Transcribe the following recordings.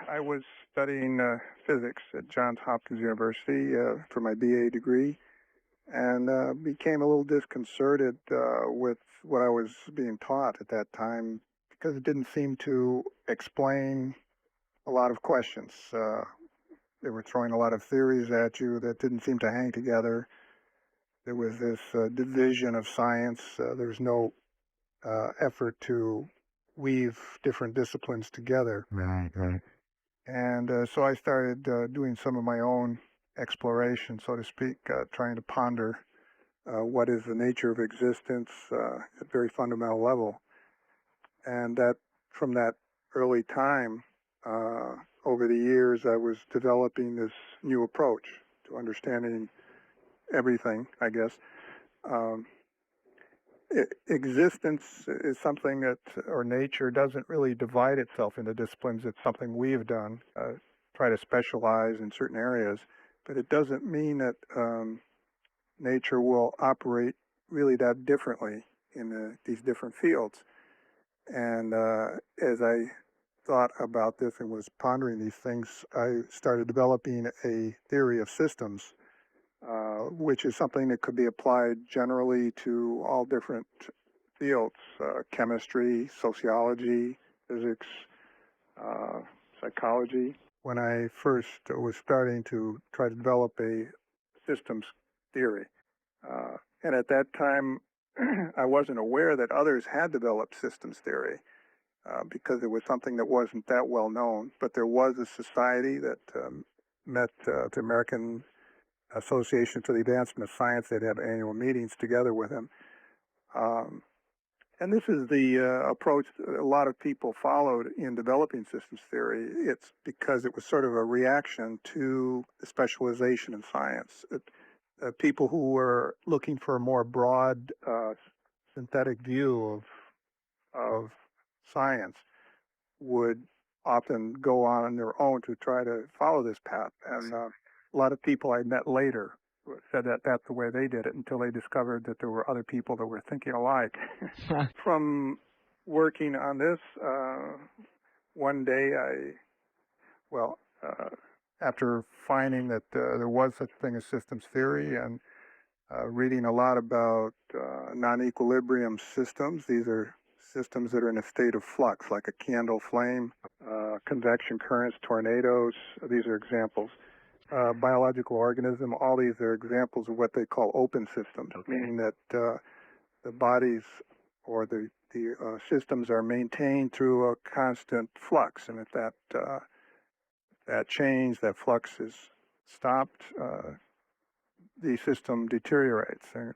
I was studying physics at Johns Hopkins University for my BA degree, and became a little disconcerted with what I was being taught at that time because it didn't seem to explain a lot of questions. They were throwing a lot of theories at you that didn't seem to hang together. There was this division of science. There was no effort to weave different disciplines together. Right. And so I started doing some of my own exploration, so to speak, trying to ponder what is the nature of existence at a very fundamental level. And that from that early time, over the years, I was developing this new approach to understanding everything, I guess. Um, Existence is something that, or nature doesn't really divide itself into disciplines. It's something we've done, try to specialize in certain areas, but it doesn't mean that nature will operate really that differently in these different fields. And as I thought about this and was pondering these things, I started developing a theory of systems, which is something that could be applied generally to all different fields, chemistry, sociology, physics, uh, psychology. When I first was starting to try to develop a systems theory, and at that time, I wasn't aware that others had developed systems theory because it was something that wasn't that well known. But there was a society that met the American Association for the Advancement of Science. They'd have annual meetings together with him. Um, and this is the approach that a lot of people followed in developing systems theory. It's because it was sort of a reaction to the specialization in science. People who were looking for a more broad synthetic view of science would often go on their own to try to follow this path. And a lot of people I met later said that that's the way they did it until they discovered that there were other people that were thinking alike. From working on this, one day after finding that there was such a thing as systems theory and reading a lot about non-equilibrium systems. These are systems that are in a state of flux, like a candle flame, convection currents, tornadoes. These are examples. Biological organism, all these are examples of what they call open systems, meaning that the bodies or the systems are maintained through a constant flux, and if that change, that flux is stopped, the system deteriorates. And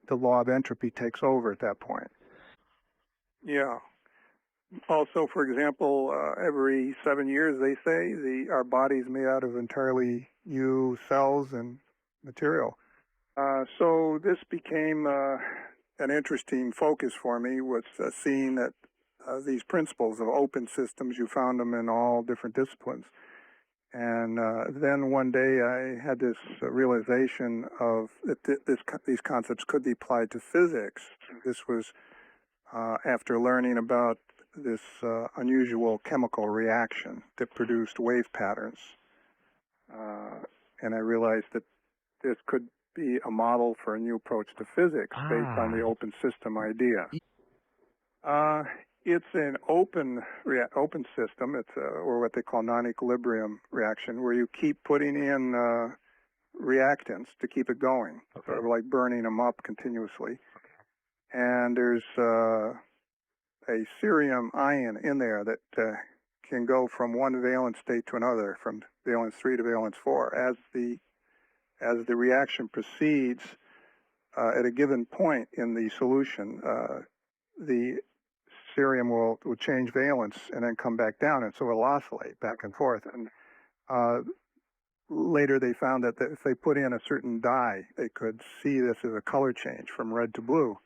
the law of entropy takes over at that point. Yeah. Also, for example, every 7 years, they say our body's made out of entirely new cells and material. So this became an interesting focus for me, was seeing that these principles of open systems, you found them in all different disciplines. And then one day I had this realization of that these concepts could be applied to physics. This was after learning about this unusual chemical reaction that produced wave patterns. And I realized that this could be a model for a new approach to physics based on the open system idea. It's an open system. It's or what they call non-equilibrium reaction, where you keep putting in reactants to keep it going, sort of like burning them up continuously. And there's a cerium ion in there that can go from one valence state to another, from valence 3 to valence 4. As the reaction proceeds, at a given point in the solution, the cerium will change valence and then come back down, and so it'll oscillate back and forth. And later they found that if they put in a certain dye, they could see this as a color change from red to blue.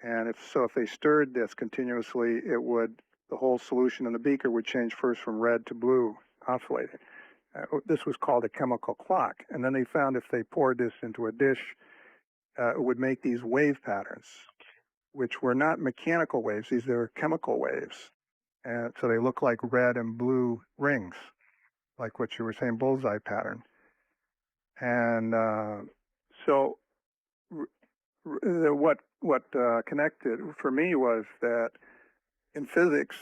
And if they stirred this continuously, the whole solution in the beaker would change first from red to blue, oscillating. This was called a chemical clock. And then they found if they poured this into a dish, it would make these wave patterns, which were not mechanical waves. These were chemical waves. And so they look like red and blue rings, like what you were saying, bullseye pattern. And so what connected for me was that in physics,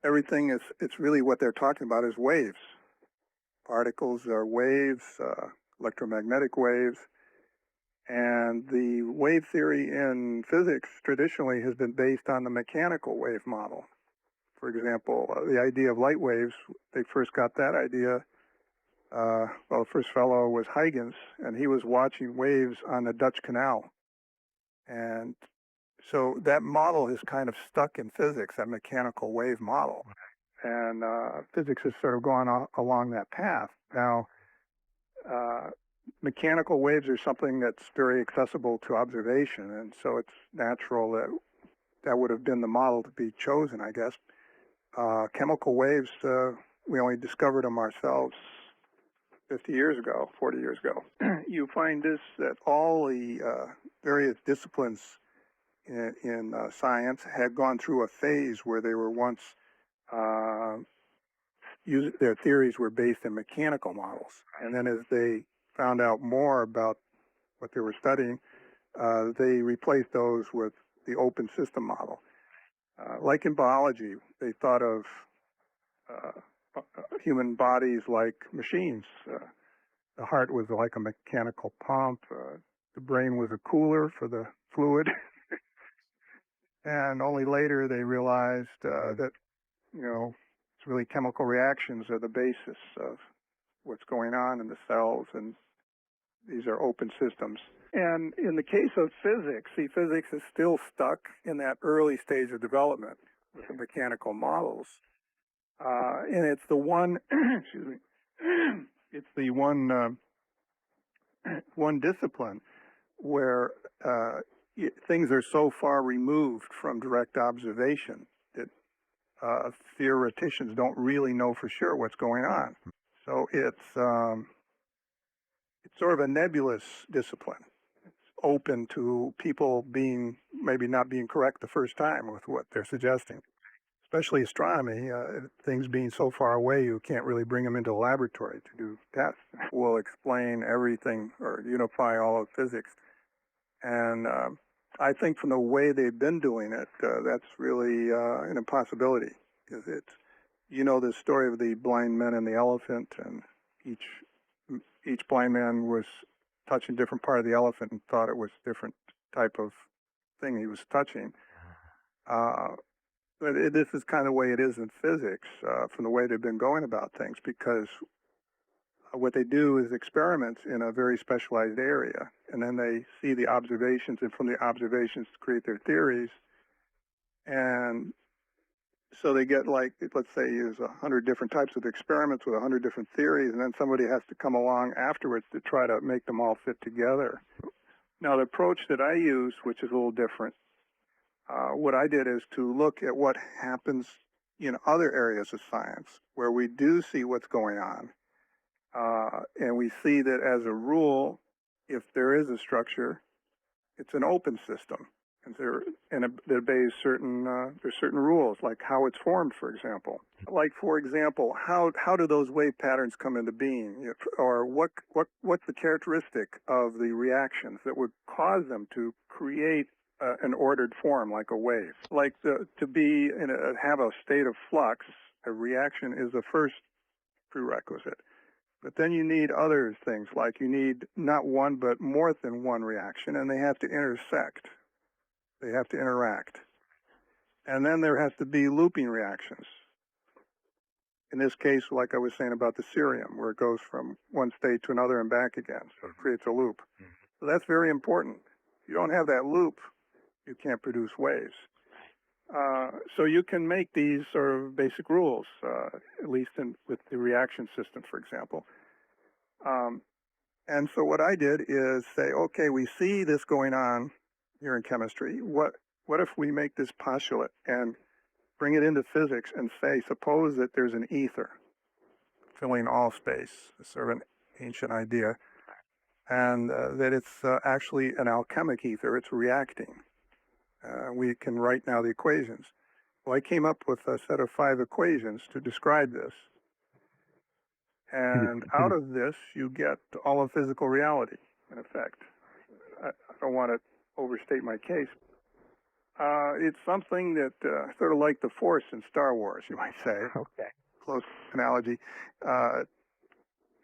everything is, it's really what they're talking about is waves. Particles are waves, electromagnetic waves. And the wave theory in physics traditionally has been based on the mechanical wave model. For example, the idea of light waves, they first got that idea. Well, the first fellow was Huygens, and he was watching waves on the Dutch Canal. And so that model is kind of stuck in physics, that mechanical wave model. And physics has sort of gone along that path. Now, mechanical waves are something that's very accessible to observation, and so it's natural that that would have been the model to be chosen, I guess. Chemical waves, we only discovered them ourselves 50 years ago, 40 years ago. You find this, that all the various disciplines in science had gone through a phase where they were once, their theories were based in mechanical models. And then as they found out more about what they were studying, they replaced those with the open system model. Like in biology, they thought of human bodies like machines. The heart was like a mechanical pump. The brain was a cooler for the fluid. And only later they realized that, you know, it's really chemical reactions are the basis of what's going on in the cells, and these are open systems. And in the case of physics, see, physics is still stuck in that early stage of development with the mechanical models. And it's the one, excuse me, it's the one one discipline where things are so far removed from direct observation that theoreticians don't really know for sure what's going on. So it's sort of a nebulous discipline. It's open to people being, maybe not being correct the first time with what they're suggesting. Especially astronomy, things being so far away, you can't really bring them into the laboratory to do tests. Will explain everything or unify all of physics. And I think from the way they've been doing it, that's really an impossibility. Because it's, you know, the story of the blind men and the elephant, and each blind man was touching a different part of the elephant and thought it was a different type of thing he was touching. But this is kind of the way it is in physics, from the way they've been going about things, because what they do is experiments in a very specialized area, and then they see the observations, and from the observations create their theories. And so they get, like, let's say, use 100 different types of experiments with 100 different theories, and then somebody has to come along afterwards to try to make them all fit together. Now, the approach that I use, which is a little different, what I did is to look at what happens in other areas of science where we do see what's going on. And we see that as a rule, if there is a structure, it's an open system. And it obeys certain, there's certain rules, like how it's formed, for example. Like, for example, how do those wave patterns come into being? Or what's the characteristic of the reactions that would cause them to create an ordered form like a wave? Like to have a state of flux, a reaction is the first prerequisite. But then you need other things, like you need not one but more than one reaction, and they have to intersect. They have to interact. And then there has to be looping reactions. In this case, like I was saying about the cerium, where it goes from one state to another and back again, so it creates a loop. So that's very important. If you don't have that loop, you can't produce waves. So you can make these sort of basic rules, at least with the reaction system, for example. And so what I did is say, okay, we see this going on here in chemistry. What if we make this postulate and bring it into physics and say, suppose that there's an ether filling all space, sort of an ancient idea, and that it's actually an alchemic ether. It's reacting. We can write now the equations. Well, I came up with a set of 5 equations to describe this. And out of this, you get all of physical reality, in effect. I don't want to overstate my case. It's something that sort of like the Force in Star Wars, you might say. Okay. Close analogy.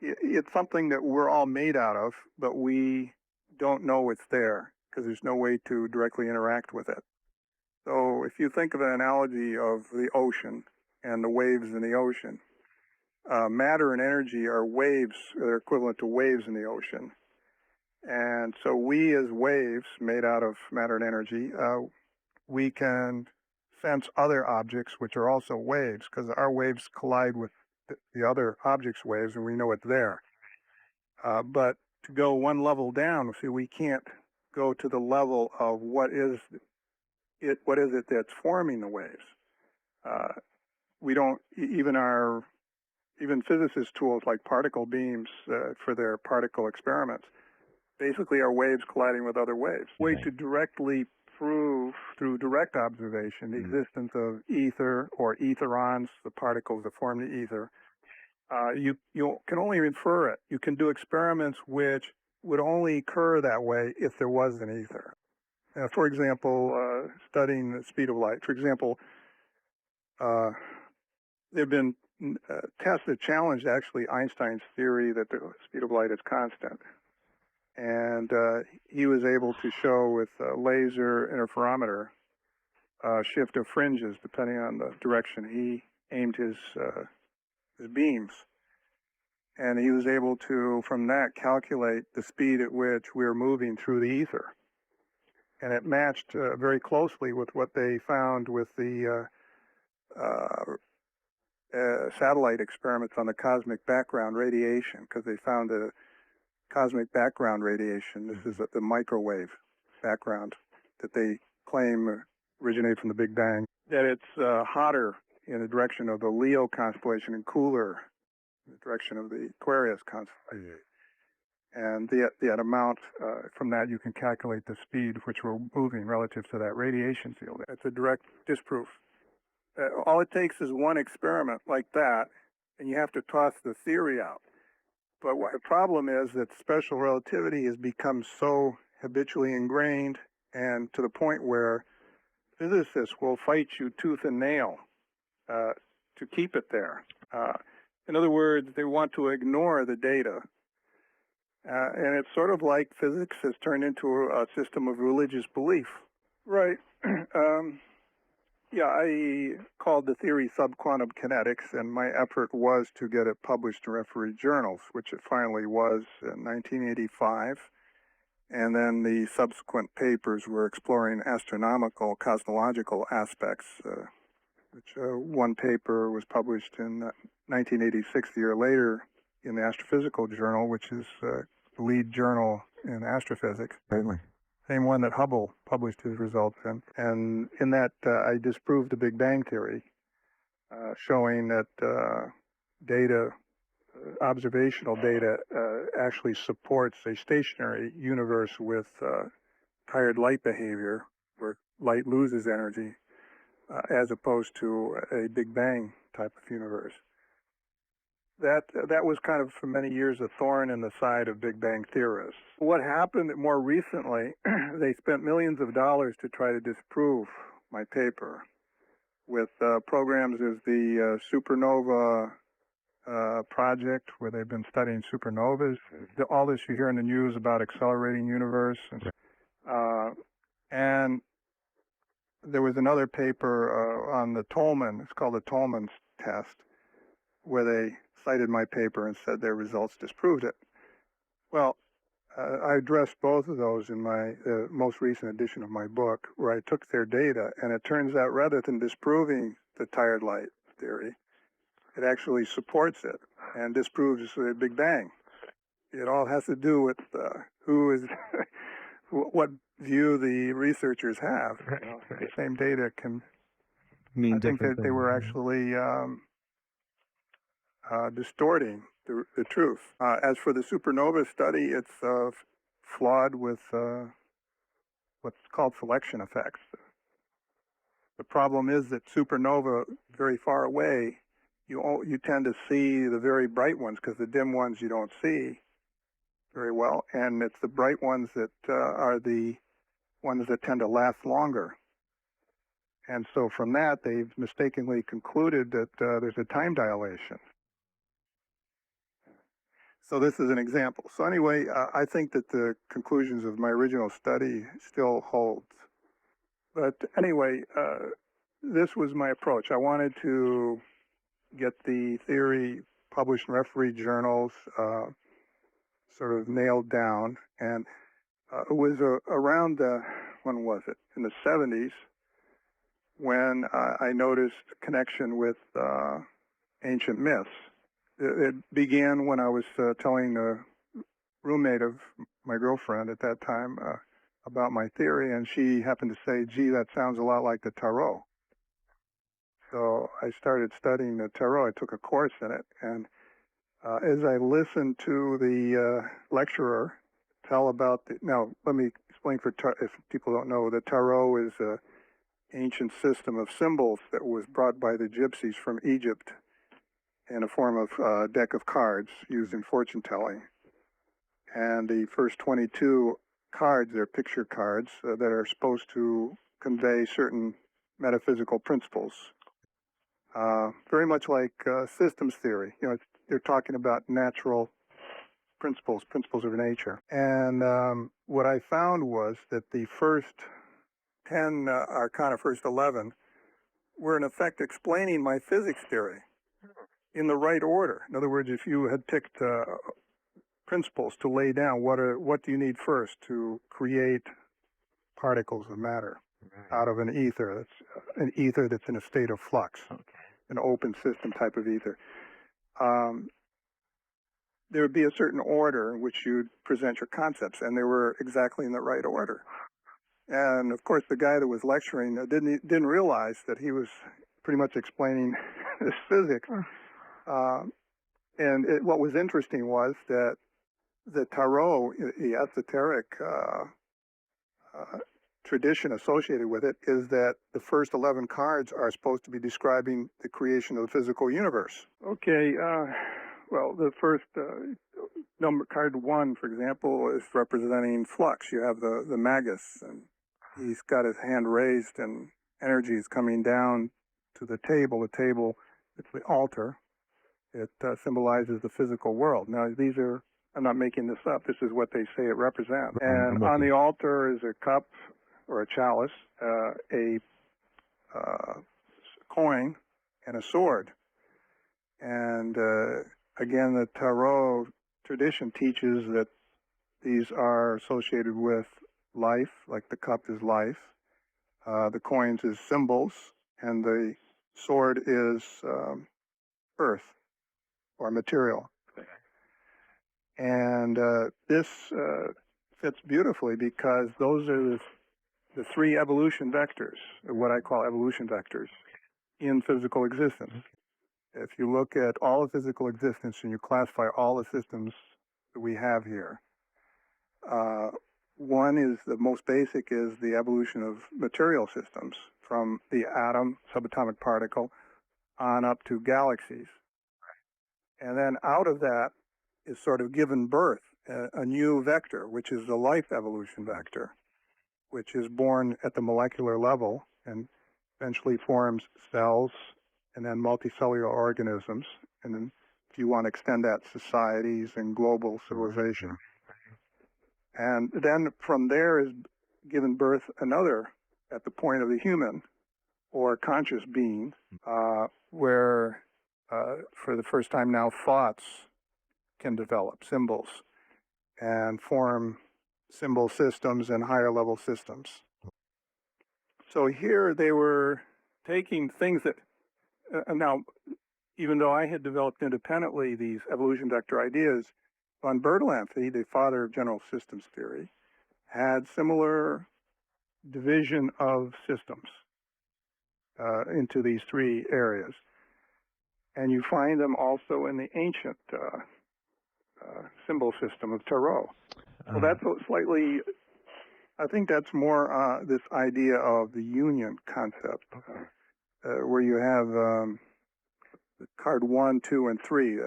It's something that we're all made out of, but we don't know it's there because there's no way to directly interact with it. So if you think of an analogy of the ocean and the waves in the ocean, matter and energy are waves, they're equivalent to waves in the ocean. And so we as waves made out of matter and energy, we can sense other objects which are also waves because our waves collide with the other object's waves and we know it's there. But to go one level down, see, we can't go to the level of what is it that's forming the waves. We don't, even physicists' tools like particle beams for their particle experiments, basically are waves colliding with other waves. Way to directly prove through direct observation the existence of ether or etherons, the particles that form the ether. You can only infer it. You can do experiments which would only occur that way if there was an ether. For example, studying the speed of light. For example, there have been tests that challenged actually Einstein's theory that the speed of light is constant. And he was able to show with a laser interferometer shift of fringes depending on the direction he aimed his beams. And he was able to, from that, calculate the speed at which we were moving through the ether. And it matched very closely with what they found with the satellite experiments on the cosmic background radiation, because they found the cosmic background radiation, this is the microwave background that they claim originated from the Big Bang, that it's hotter in the direction of the Leo constellation and cooler in the direction of the Aquarius constellation. And that amount, from that you can calculate the speed which we're moving relative to that radiation field. It's a direct disproof. All it takes is one experiment like that, and you have to toss the theory out. But the problem is that special relativity has become so habitually ingrained, and to the point where physicists will fight you tooth and nail to keep it there. In other words, they want to ignore the data. And it's sort of like physics has turned into a system of religious belief. Right. Yeah, I called the theory subquantum kinetics, and my effort was to get it published in refereed journals, which it finally was in 1985. And then the subsequent papers were exploring astronomical, cosmological aspects, which one paper was published in 1986, a year later, in the Astrophysical Journal, which is the lead journal in astrophysics. Certainly. Same one that Hubble published his results in. And in that, I disproved the Big Bang Theory, showing that observational data actually supports a stationary universe with tired light behavior, where light loses energy, as opposed to a Big Bang type of universe. That was kind of for many years a thorn in the side of Big Bang theorists. What happened more recently, they spent millions of dollars to try to disprove my paper with programs as the supernova project, where they've been studying supernovas. All this you hear in the news about accelerating universe. And there was another paper on the Tolman, it's called the Tolman test, where they cited my paper and said their results disproved it. Well, I addressed both of those in my most recent edition of my book, where I took their data, and it turns out rather than disproving the tired light theory, it actually supports it and disproves the Big Bang. It all has to do with what view the researchers have. You know, the same data can mean I think different that they were actually distorting the truth. As for the supernova study, it's flawed with what's called selection effects. The problem is that supernova very far away, you tend to see the very bright ones because the dim ones you don't see very well, and it's the bright ones that are the ones that tend to last longer. And so from that, they've mistakenly concluded that there's a time dilation. So this is an example. So anyway, I think that the conclusions of my original study still hold. But anyway, this was my approach. I wanted to get the theory published in referee journals, sort of nailed down. And it was around, when was it? In the 70s, when I noticed connection with ancient myths. It began when I was telling a roommate of my girlfriend at that time about my theory, and she happened to say, gee, that sounds a lot like the Tarot. So I started studying the Tarot. I took a course in it, and as I listened to the lecturer tell about now, let me explain if people don't know, the Tarot is an ancient system of symbols that was brought by the gypsies from Egypt in a form of deck of cards used in fortune telling. And the first 22 cards, they're picture cards that are supposed to convey certain metaphysical principles. Very much like systems theory. You know, they're talking about natural principles of nature. And what I found was that the first 10 arcana, first 11, were in effect explaining my physics theory in the right order. In other words, if you had picked principles to lay down, what do you need first to create particles of matter out of an ether that's in a state of flux, an open system type of ether. There would be a certain order in which you'd present your concepts, and they were exactly in the right order. And of course, the guy that was lecturing didn't realize that he was pretty much explaining this physics. And what was interesting was that the Tarot, the esoteric tradition associated with it, is that the first 11 cards are supposed to be describing the creation of the physical universe. Okay, well, the first number, card 1, for example, is representing flux. You have the magus, and he's got his hand raised, and energy is coming down to the table. The table, it's the altar. It symbolizes the physical world. Now, I'm not making this up. This is what they say it represents. And on the altar is a cup or a chalice, a coin, and a sword. And again, the Tarot tradition teaches that these are associated with life, like the cup is life, the coins is symbols, and the sword is earth or material. And this fits beautifully because those are the three evolution vectors, what I call evolution vectors, in physical existence. If you look at all of physical existence and you classify all the systems that we have here, one is the most basic is the evolution of material systems from the atom, subatomic particle, on up to galaxies. And then out of that is sort of given birth, a new vector, which is the life evolution vector, which is born at the molecular level and eventually forms cells and then multicellular organisms. And then if you want to extend that, societies and global civilization. And then from there is given birth another at the point of the human or conscious being, where for the first time now thoughts can develop symbols and form symbol systems and higher level systems. So here they were taking things that, now, even though I had developed independently these evolution vector ideas, von Bertalanffy, the father of general systems theory, had similar division of systems into these three areas. And you find them also in the ancient symbol system of Tarot. So that's a slightly I think that's more this idea of the union concept, where you have card 1, 2, and 3.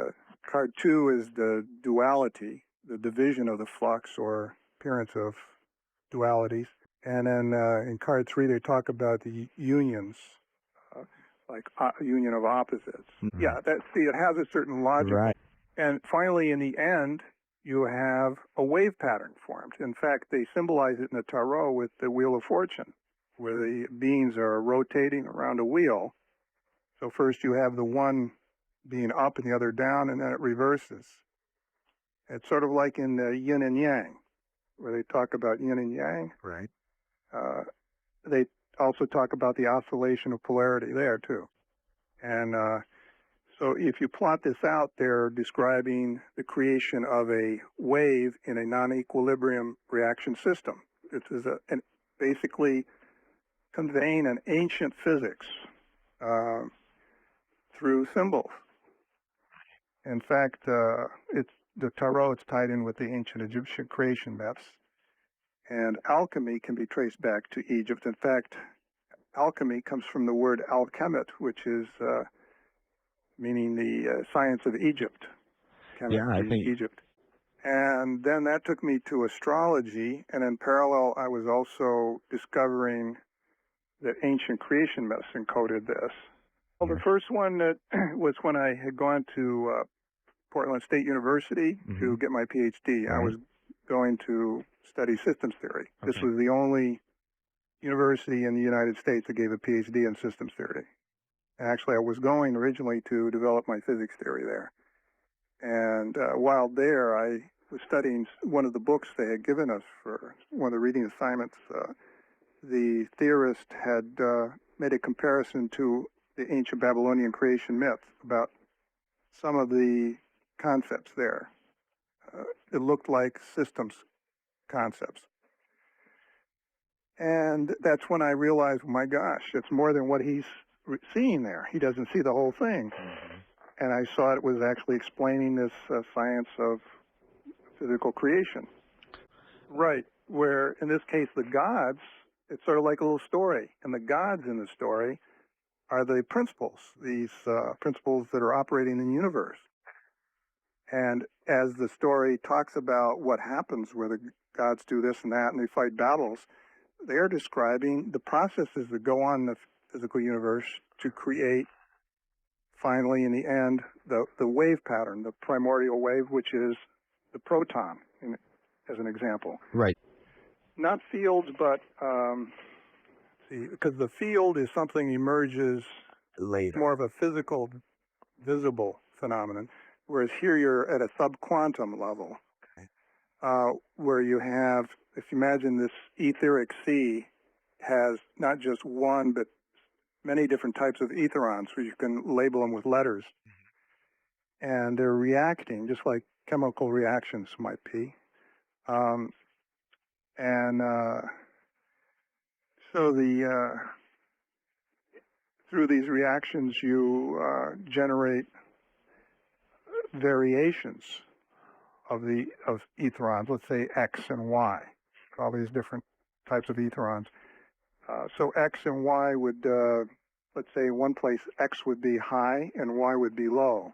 Card 2 is the duality, the division of the flux or appearance of dualities. And then in card 3, they talk about the unions, like union of opposites. Mhm. Yeah, see, it has a certain logic. Right. And finally, in the end, you have a wave pattern formed. In fact, they symbolize it in the tarot with the Wheel of Fortune, where the beings are rotating around a wheel. So first you have the one being up and the other down, and then it reverses. It's sort of like in the yin and yang, where they talk about yin and yang. Right. They also talk about the oscillation of polarity there, too. And so if you plot this out, they're describing the creation of a wave in a non-equilibrium reaction system. This is basically conveying an ancient physics through symbols. In fact, it's the tarot. It's tied in with the ancient Egyptian creation myths, and alchemy can be traced back to Egypt. In fact, alchemy comes from the word alchemet, which is meaning the science of Egypt. Yeah, I think Egypt. And then that took me to astrology, and in parallel, I was also discovering that ancient creation myths encoded this. Well, the first one that was when I had gone to Portland State University to get my PhD. Right. I was going to study systems theory. This Okay. was the only university in the United States that gave a PhD in systems theory. Actually, I was going originally to develop my physics theory there. And while there, I was studying one of the books they had given us for one of the reading assignments. The theorist had made a comparison to the ancient Babylonian creation myth about some of the concepts there. It looked like systems concepts. And that's when I realized, my gosh, it's more than what he's seeing there. He doesn't see the whole thing. And I saw it was actually explaining this science of physical creation. Right, where in this case the gods, it's sort of like a little story. And the gods in the story are the principles, these principles that are operating in the universe. And as the story talks about what happens where the gods do this and that and they fight battles, they are describing the processes that go on in the physical universe to create, finally, in the end, the wave pattern, the primordial wave, which is the proton, as an example. Right. Not fields, but because the field is something emerges Later. more of a physical, visible phenomenon, whereas here you're at a subquantum level, where you have, if you imagine this etheric sea has not just one, but many different types of etherons, where you can label them with letters. And they're reacting just like chemical reactions might be. So through these reactions, you generate variations of etherons, let's say X and Y, all these different types of etherons. So X and Y would, let's say one place X would be high and Y would be low.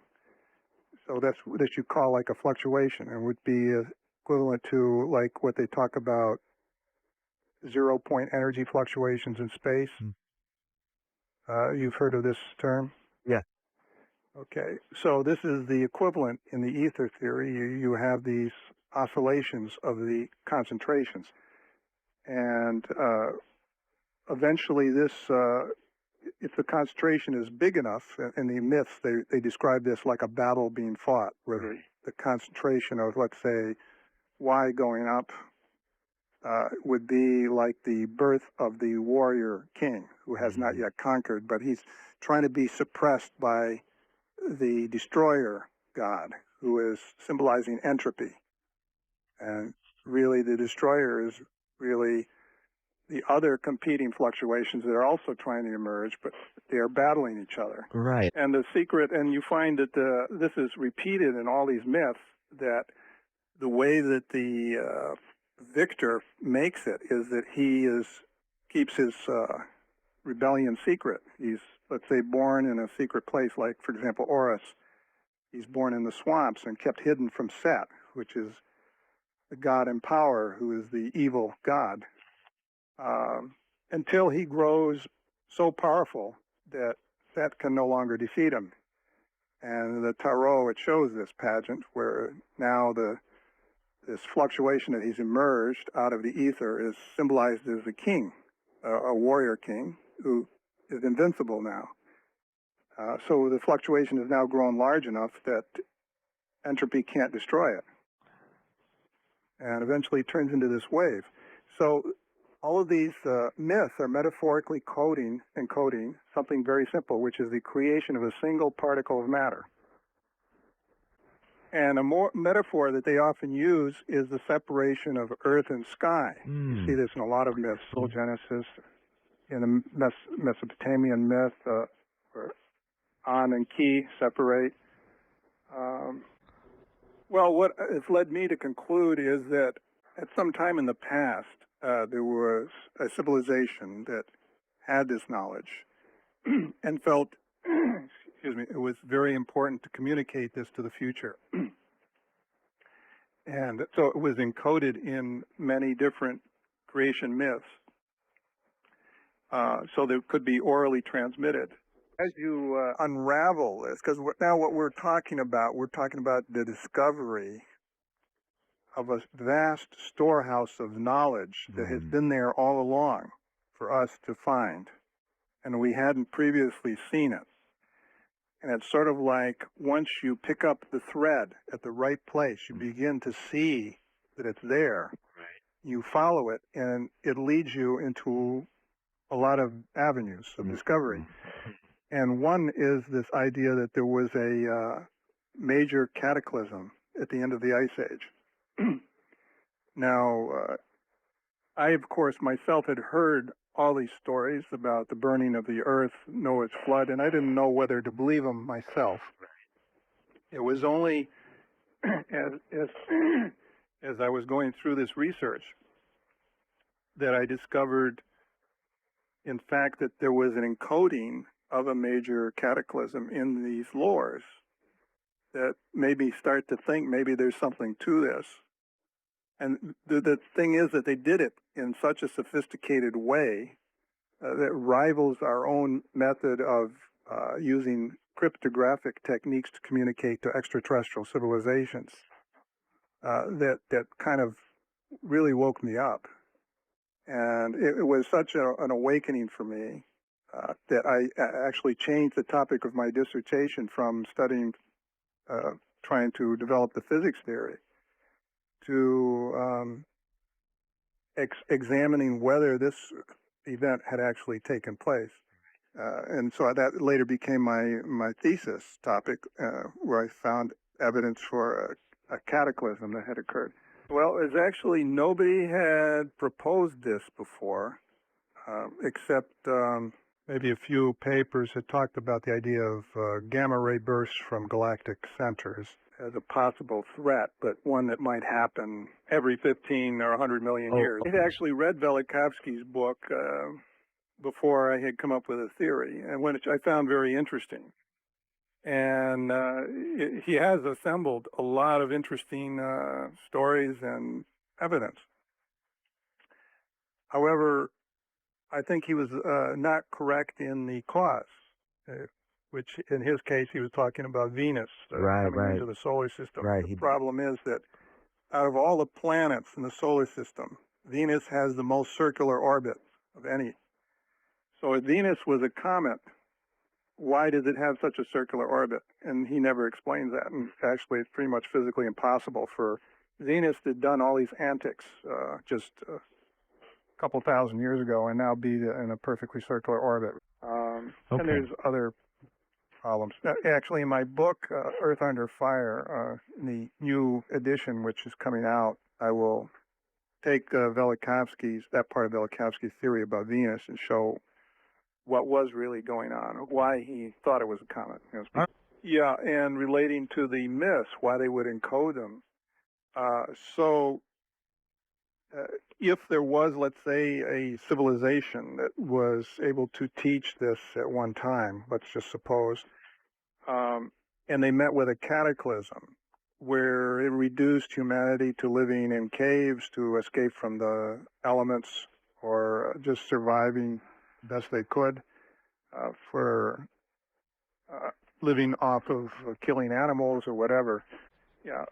So that's what you call like a fluctuation, and would be equivalent to like what they talk about 0-point energy fluctuations in space. You've heard of this term? Yeah. Okay, so this is the equivalent in the ether theory. You have these oscillations of the concentrations. And eventually this, if the concentration is big enough, in the myths, they describe this like a battle being fought, where the concentration of, let's say, Y going up would be like the birth of the warrior king who has not yet conquered, but he's trying to be suppressed by the destroyer god, who is symbolizing entropy. And really the destroyer is really the other competing fluctuations that are also trying to emerge, but they are battling each other. Right. And the secret, and you find that this is repeated in all these myths, that the way that the victor makes it is that he keeps his rebellion secret. He's, let's say, born in a secret place, like, for example, Horus. He's born in the swamps and kept hidden from Set, which is the god in power, who is the evil god, until he grows so powerful that Set can no longer defeat him. And the Tarot, it shows this pageant where now this fluctuation that he's emerged out of the ether is symbolized as a king, a warrior king who is invincible now. So the fluctuation has now grown large enough that entropy can't destroy it, and eventually turns into this wave. So all of these myths are metaphorically encoding something very simple, which is the creation of a single particle of matter. And a more metaphor that they often use is the separation of earth and sky. You see this in a lot of myths, Soul Genesis, in the Mesopotamian myth, where An and Ki separate. Well, what has led me to conclude is that at some time in the past, there was a civilization that had this knowledge and felt, excuse me, it was very important to communicate this to the future. And so it was encoded in many different creation myths, so that it could be orally transmitted. As you unravel this, because now what we're talking about the discovery of a vast storehouse of knowledge that has been there all along for us to find, and we hadn't previously seen it. And it's sort of like once you pick up the thread at the right place, you begin to see that it's there. Right. You follow it, and it leads you into a lot of avenues of discovery. And one is this idea that there was a major cataclysm at the end of the Ice Age. Now, I, of course, myself had heard all these stories about the burning of the earth, Noah's flood, and I didn't know whether to believe them myself. It was only as I was going through this research that I discovered, in fact, that there was an encoding of a major cataclysm in these lores that made me start to think maybe there's something to this. And the thing is that they did it in such a sophisticated way that rivals our own method of using cryptographic techniques to communicate to extraterrestrial civilizations. That kind of really woke me up. And it was such an awakening for me that I actually changed the topic of my dissertation from studying, trying to develop the physics theory, to examining whether this event had actually taken place. And so that later became my thesis topic, where I found evidence for a cataclysm that had occurred. Well, it's actually nobody had proposed this before, except maybe a few papers had talked about the idea of gamma ray bursts from galactic centers as a possible threat, but one that might happen every 15 or 100 million years. I had actually read Velikovsky's book before I had come up with a theory, and which I found very interesting. And he has assembled a lot of interesting stories and evidence. However, I think he was not correct in the cause, which in his case he was talking about Venus coming into the solar system. The problem is that out of all the planets in the solar system, Venus has the most circular orbit of any. So if Venus was a comet, why does it have such a circular orbit? And he never explains that. And actually, it's pretty much physically impossible for Venus to have done all these antics just a couple thousand years ago and now be in a perfectly circular orbit. And there's other problems. Actually, in my book, Earth Under Fire, in the new edition, which is coming out, I will take Velikovsky's, that part of Velikovsky's theory about Venus, and show what was really going on, why he thought it was a comet. Yeah, and relating to the myths, why they would encode them. So if there was, let's say, a civilization that was able to teach this at one time, let's just suppose, and they met with a cataclysm where it reduced humanity to living in caves to escape from the elements or just surviving best they could for living off of killing animals or whatever. Yeah,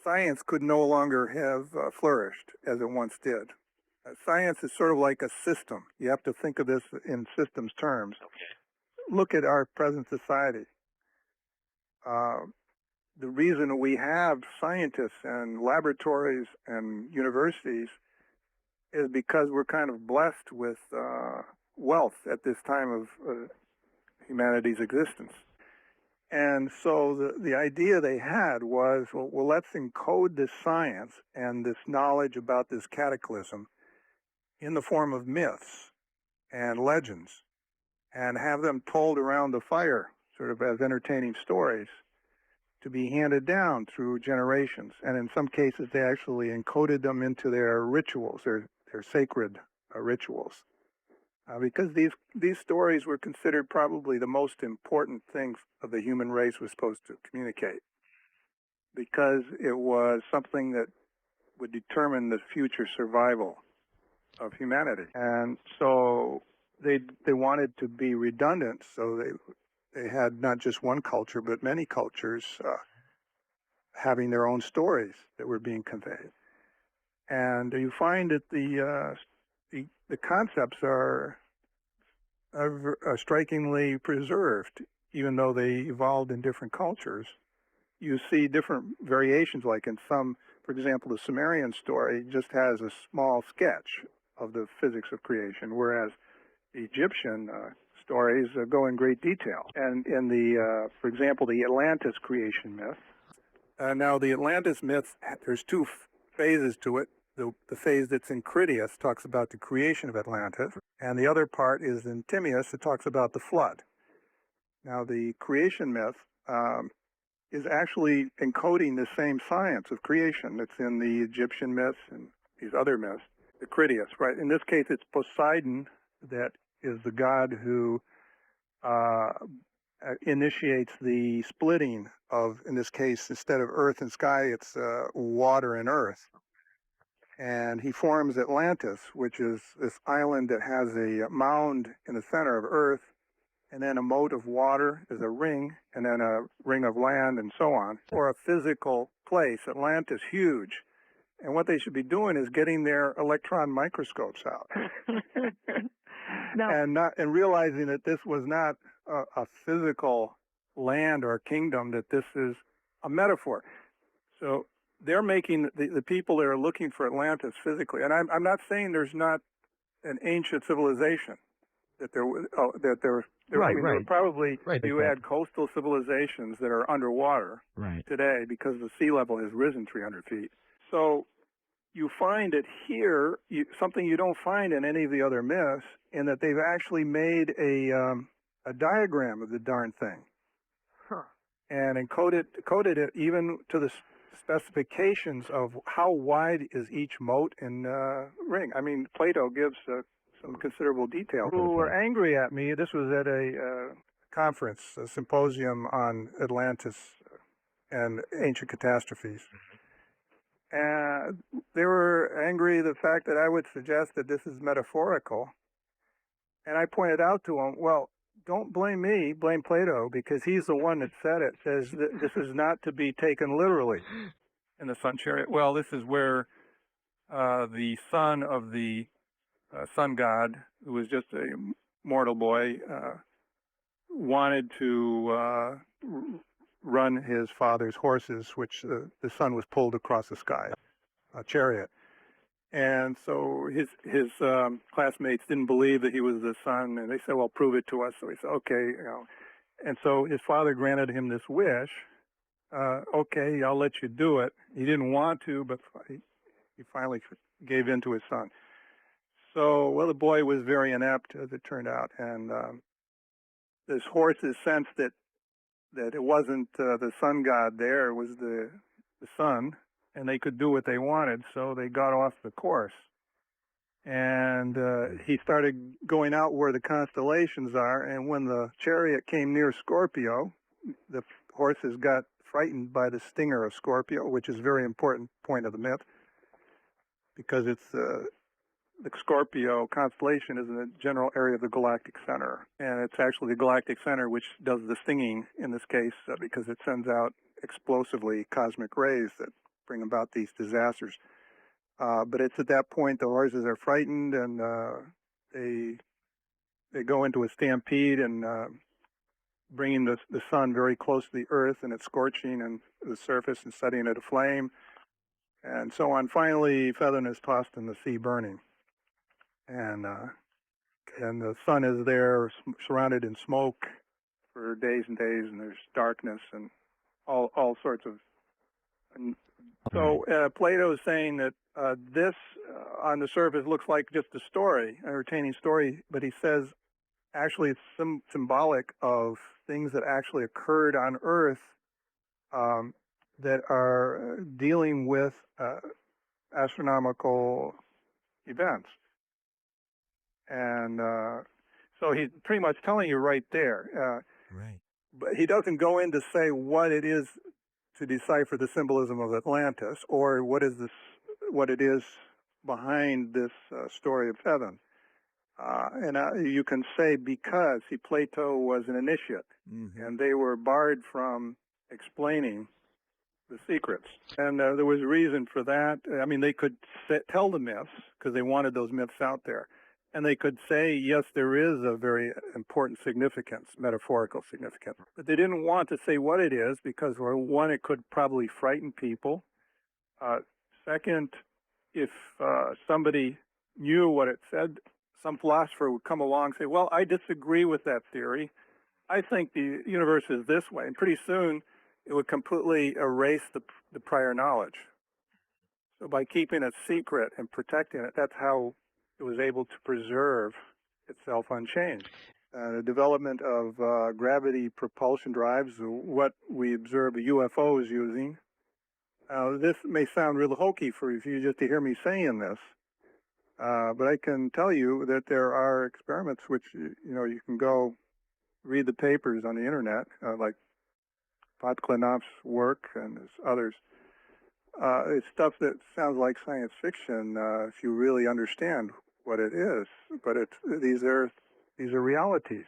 science could no longer have flourished as it once did. Science is sort of like a system. You have to think of this in systems terms. Okay. Look at our present society. The reason we have scientists and laboratories and universities is because we're kind of blessed with wealth at this time of humanity's existence. And so the idea they had was, well, let's encode this science and this knowledge about this cataclysm in the form of myths and legends and have them told around the fire, sort of as entertaining stories, to be handed down through generations. And in some cases, they actually encoded them into their rituals, their sacred rituals. Because these stories were considered probably the most important things of the human race was supposed to communicate, because it was something that would determine the future survival of humanity. And so they wanted to be redundant, so they had not just one culture, but many cultures having their own stories that were being conveyed. And you find that the concepts are strikingly preserved, even though they evolved in different cultures. You see different variations, like in some, for example, the Sumerian story just has a small sketch of the physics of creation, whereas the Egyptian stories go in great detail. And in the, for example, the Atlantis creation myth. Now, the Atlantis myth, there's two phases to it. The phase that's in Critias talks about the creation of Atlantis, and the other part is in Timaeus that talks about the flood. Now, the creation myth is actually encoding the same science of creation that's in the Egyptian myths and these other myths. The Critias, right? In this case, it's Poseidon that is the god who initiates the splitting of, in this case, instead of earth and sky, it's water and earth. And he forms Atlantis, which is this island that has a mound in the center of earth, and then a moat of water is a ring, and then a ring of land, and so on. For a physical place, Atlantis, huge. And what they should be doing is getting their electron microscopes out. and realizing that this was not a physical land or kingdom, that this is a metaphor. So they're making the people that are looking for Atlantis physically, and I'm not saying there's not an ancient civilization that there were probably you had coastal civilizations that are underwater today because the sea level has risen 300 feet. So you find it here, something you don't find in any of the other myths, in that they've actually made a diagram of the darn thing, and coded it even to the specifications of how wide is each moat and ring. I mean, Plato gives some considerable detail. Who were angry at me, this was at a conference, a symposium on Atlantis and ancient catastrophes. And they were angry the fact that I would suggest that this is metaphorical. And I pointed out to them, well, don't blame me, blame Plato, because he's the one that said it, says that this is not to be taken literally. In the sun chariot, well, this is where the son of the sun god, who was just a mortal boy, wanted to run his father's horses, which the sun was pulled across the sky, a chariot. And so his classmates didn't believe that he was the son, and they said, well, prove it to us. So he said, okay, And so his father granted him this wish. Okay, I'll let you do it. He didn't want to, but he finally gave in to his son. So, well, the boy was very inept, as it turned out, and this horse's sense that it wasn't the sun god there, it was the sun, and they could do what they wanted, so they got off the course. And he started going out where the constellations are, and when the chariot came near Scorpio, the horses got frightened by the stinger of Scorpio, which is a very important point of the myth, because it's the Scorpio constellation is in the general area of the galactic center, and it's actually the galactic center which does the stinging in this case, because it sends out explosively cosmic rays that bring about these disasters. But it's at that point the horses are frightened, and they go into a stampede, and bringing the sun very close to the earth, and it's scorching and the surface and setting it aflame, and so on. Finally, Featherton is tossed in the sea, burning, and the sun is there, surrounded in smoke for days and days, and there's darkness and all sorts of. And so Plato is saying that this on the surface looks like just a story, an entertaining story, but he says actually it's symbolic of things that actually occurred on Earth that are dealing with astronomical events. And so he's pretty much telling you right there. Right. But he doesn't go in to say what it is to decipher the symbolism of Atlantis, or what it is behind this story of heaven. And you can say because Plato was an initiate, and they were barred from explaining the secrets. And there was a reason for that. I mean, they could tell the myths because they wanted those myths out there. And they could say, yes, there is a very important significance, metaphorical significance. But they didn't want to say what it is because, well, one, it could probably frighten people. Second, if somebody knew what it said, some philosopher would come along and say, well, I disagree with that theory. I think the universe is this way. And pretty soon, it would completely erase the prior knowledge. So by keeping it secret and protecting it, that's how it was able to preserve itself unchanged. The development of gravity propulsion drives, what we observe UFOs using. This may sound real hokey for you just to hear me saying this, but I can tell you that there are experiments which, you can go read the papers on the internet, like Podklenov's work and others. It's stuff that sounds like science fiction if you really understand what it is, but these are realities.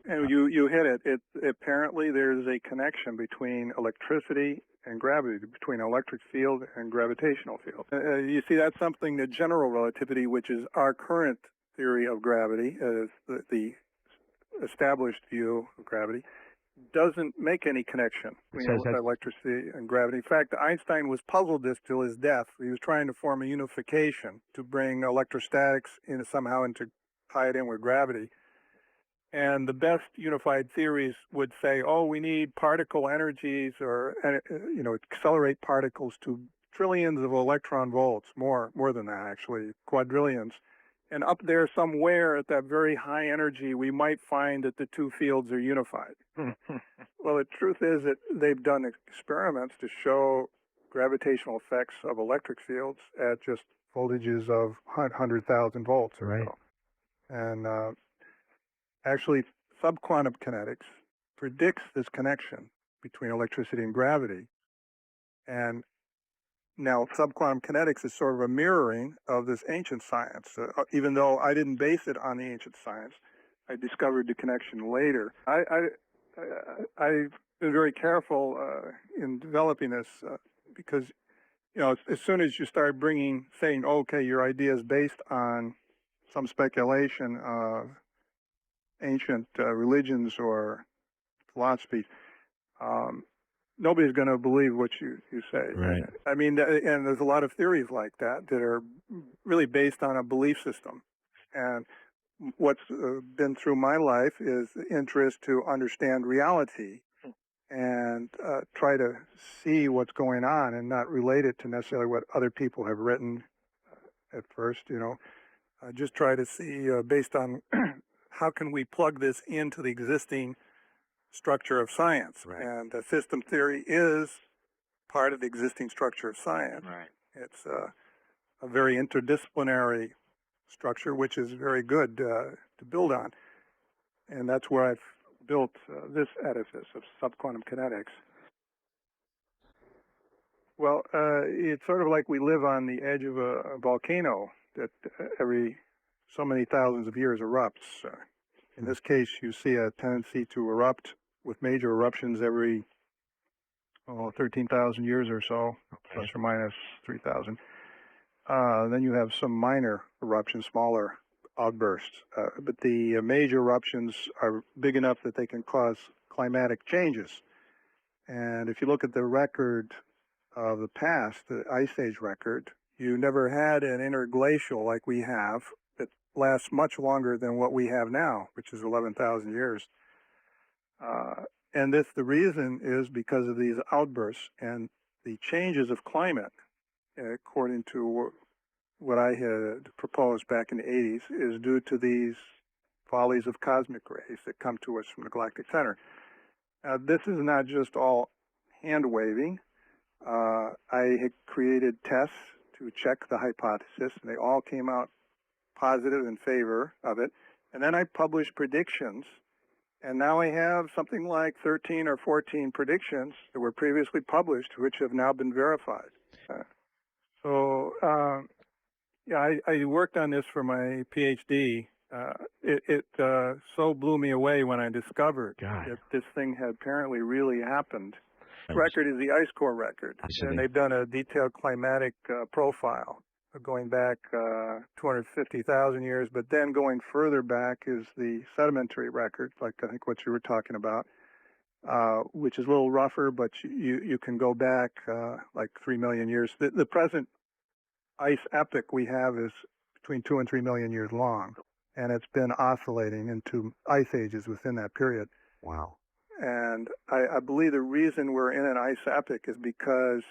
And you hit it. Apparently there's a connection between electricity and gravity, between electric field and gravitational field. You see, that's something that general relativity, which is our current theory of gravity, is the established view of gravity, doesn't make any connection between electricity and gravity. In fact, Einstein was puzzled this till his death. He was trying to form a unification to bring electrostatics somehow to tie it in with gravity. And the best unified theories would say, oh, we need particle energies or, accelerate particles to trillions of electron volts, more than that actually, quadrillions. And up there somewhere at that very high energy, we might find that the two fields are unified. Well, the truth is that they've done experiments to show gravitational effects of electric fields at just voltages of 100,000 volts or so. And actually, subquantum kinetics predicts this connection between electricity and gravity. And now, subquantum kinetics is sort of a mirroring of this ancient science. Even though I didn't base it on the ancient science, I discovered the connection later. I've been very careful in developing this because, as soon as you start saying, okay, your idea is based on some speculation of ancient religions or philosophies, nobody's going to believe what you say. Right. I mean, and there's a lot of theories like that are really based on a belief system. And what's been through my life is interest to understand reality and try to see what's going on and not relate it to necessarily what other people have written at first, just try to see based on how can we plug this into the existing structure of science. Right. And system theory is part of the existing structure of science. Right. It's a very interdisciplinary structure, which is very good to build on. And that's where I've built this edifice of subquantum kinetics. Well, it's sort of like we live on the edge of a volcano that every so many thousands of years erupts. In this case, you see a tendency to erupt with major eruptions every 13,000 years or so, plus or minus 3,000. Then you have some minor eruptions, smaller outbursts. But the major eruptions are big enough that they can cause climatic changes. And if you look at the record of the past, the Ice Age record, you never had an interglacial like we have that lasts much longer than what we have now, which is 11,000 years. And the reason is because of these outbursts and the changes of climate, according to what I had proposed back in the 80s, is due to these volleys of cosmic rays that come to us from the galactic center. This is not just all hand-waving. I had created tests to check the hypothesis, and they all came out positive in favor of it. And then I published predictions, and now I have something like 13 or 14 predictions that were previously published, which have now been verified. Yeah, I worked on this for my PhD. It so blew me away when I discovered that this thing had apparently really happened. This record is the ice core record, and they've done a detailed climatic profile going back 250,000 years, but then going further back is the sedimentary record, like I think what you were talking about, which is a little rougher, but you can go back like 3 million years. The present ice epoch we have is between 2 and 3 million years long, and it's been oscillating into ice ages within that period. Wow. And I believe the reason we're in an ice epoch is because,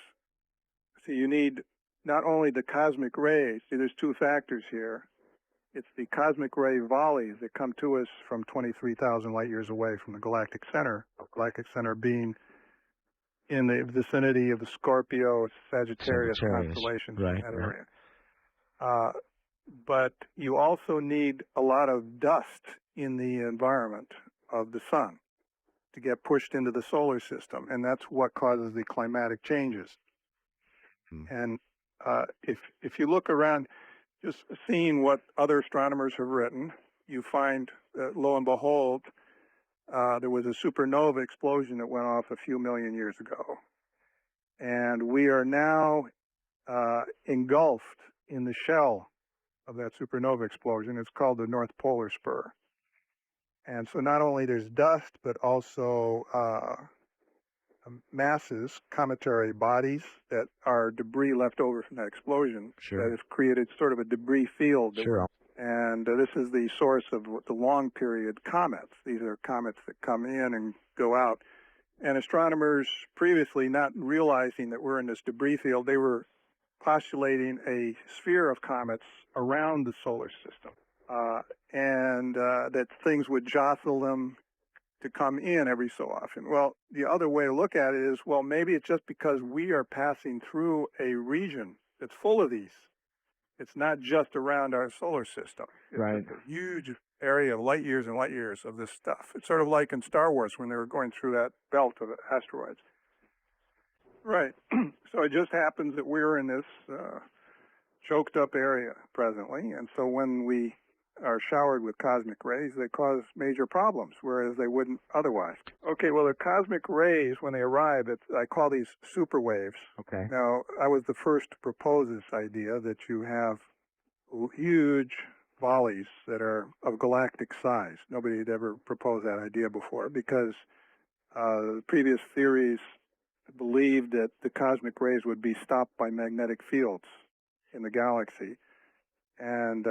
see, you need not only the cosmic rays. See, there's two factors here. It's the cosmic ray volleys that come to us from 23,000 light years away from the galactic center, being in the vicinity of the Scorpio, Sagittarius constellations in that area. But you also need a lot of dust in the environment of the sun to get pushed into the solar system, and that's what causes the climatic changes. And if you look around, just seeing what other astronomers have written, you find that, lo and behold, there was a supernova explosion that went off a few million years ago. And we are now engulfed in the shell of that supernova explosion. It's called the North Polar Spur. And so not only there's dust, but also masses, cometary bodies that are debris left over from that explosion that has created sort of a debris field. And this is the source of the long period comets. These are comets that come in and go out. And astronomers previously, not realizing that we're in this debris field, they were postulating a sphere of comets around the solar system, and that things would jostle them to come in every so often. Well, the other way to look at it is, well, maybe it's just because we are passing through a region that's full of these. It's not just around our solar system. It's a huge area of light years and light years of this stuff. It's sort of like in Star Wars when they were going through that belt of asteroids. Right. So it just happens that we're in this choked up area presently, and so when we are showered with cosmic rays, they cause major problems, whereas they wouldn't otherwise. Okay, well, the cosmic rays, when they arrive, I call these superwaves. Okay. Now, I was the first to propose this idea that you have huge volleys that are of galactic size. Nobody had ever proposed that idea before because previous theories believed that the cosmic rays would be stopped by magnetic fields in the galaxy. And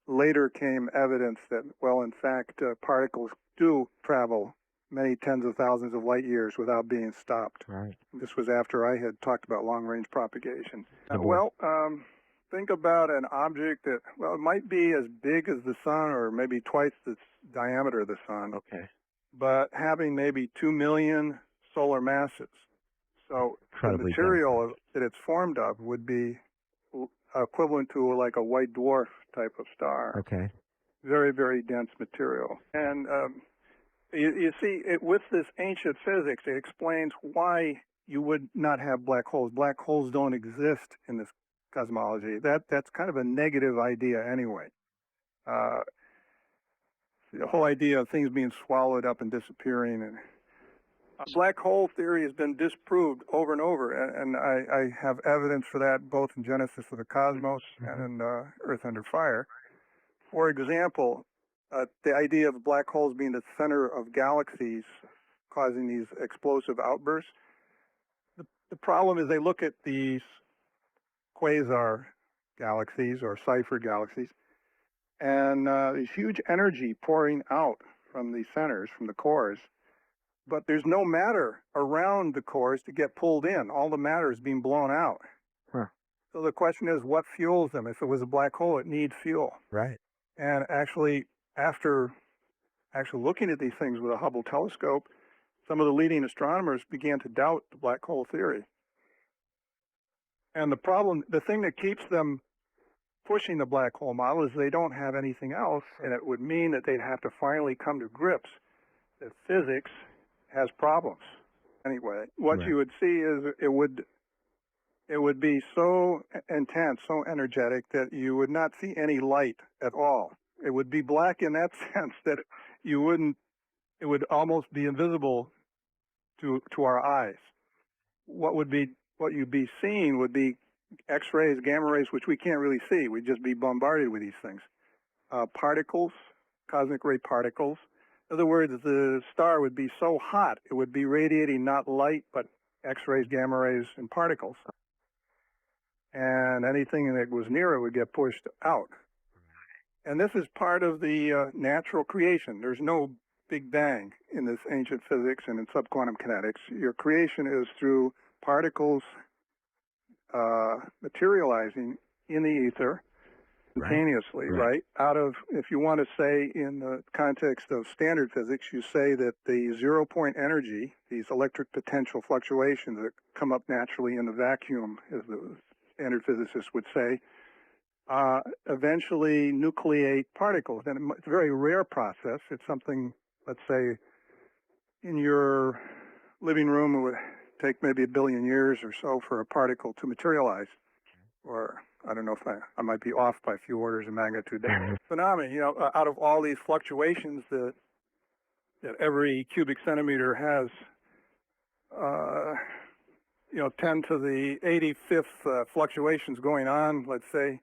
later came evidence that, well, in fact, particles do travel many tens of thousands of light years without being stopped. Right. This was after I had talked about long-range propagation. Think about an object that, well, it might be as big as the sun or maybe twice the diameter of the sun. Okay. But having maybe 2 million solar masses. So the material that it's formed of would be equivalent to like a white dwarf type of star. Okay. Very, very dense material. And you see, with this ancient physics, it explains why you would not have black holes. Black holes don't exist in this cosmology. That's kind of a negative idea anyway. The whole idea of things being swallowed up and disappearing, and black hole theory has been disproved over and over, and I have evidence for that both in Genesis of the Cosmos and in Earth Under Fire. For example, the idea of black holes being the center of galaxies causing these explosive outbursts. The problem is they look at these quasar galaxies or Cipher galaxies, and there's huge energy pouring out from the centers, from the cores, but there's no matter around the cores to get pulled in. All the matter is being blown out. Huh. So the question is, what fuels them? If it was a black hole, it needs fuel. Right. And actually, after looking at these things with a Hubble telescope, some of the leading astronomers began to doubt the black hole theory. And the thing that keeps them pushing the black hole model is they don't have anything else, and it would mean that they'd have to finally come to grips that physics has problems. Anyway, what you would see is it would be so intense, so energetic that you would not see any light at all. It would be black in that sense that it would almost be invisible to our eyes. What you'd be seeing would be X-rays, gamma rays, which we can't really see. We'd just be bombarded with these things. Particles, cosmic ray particles. In other words, the star would be so hot, it would be radiating not light, but X-rays, gamma rays, and particles. And anything that was near it would get pushed out. And this is part of the natural creation. There's no Big Bang in this ancient physics and in subquantum kinetics. Your creation is through particles materializing in the ether spontaneously, right? Out of, if you want to say in the context of standard physics, you say that the 0-point energy, these electric potential fluctuations that come up naturally in the vacuum, as the standard physicists would say, eventually nucleate particles. And it's a very rare process. It's something, let's say, in your living room, it would take maybe 1 billion years or so for a particle to materialize. Or I don't know if I might be off by a few orders of magnitude there. Phenomenon, out of all these fluctuations that every cubic centimeter has, 10 to the 85th fluctuations going on, let's say,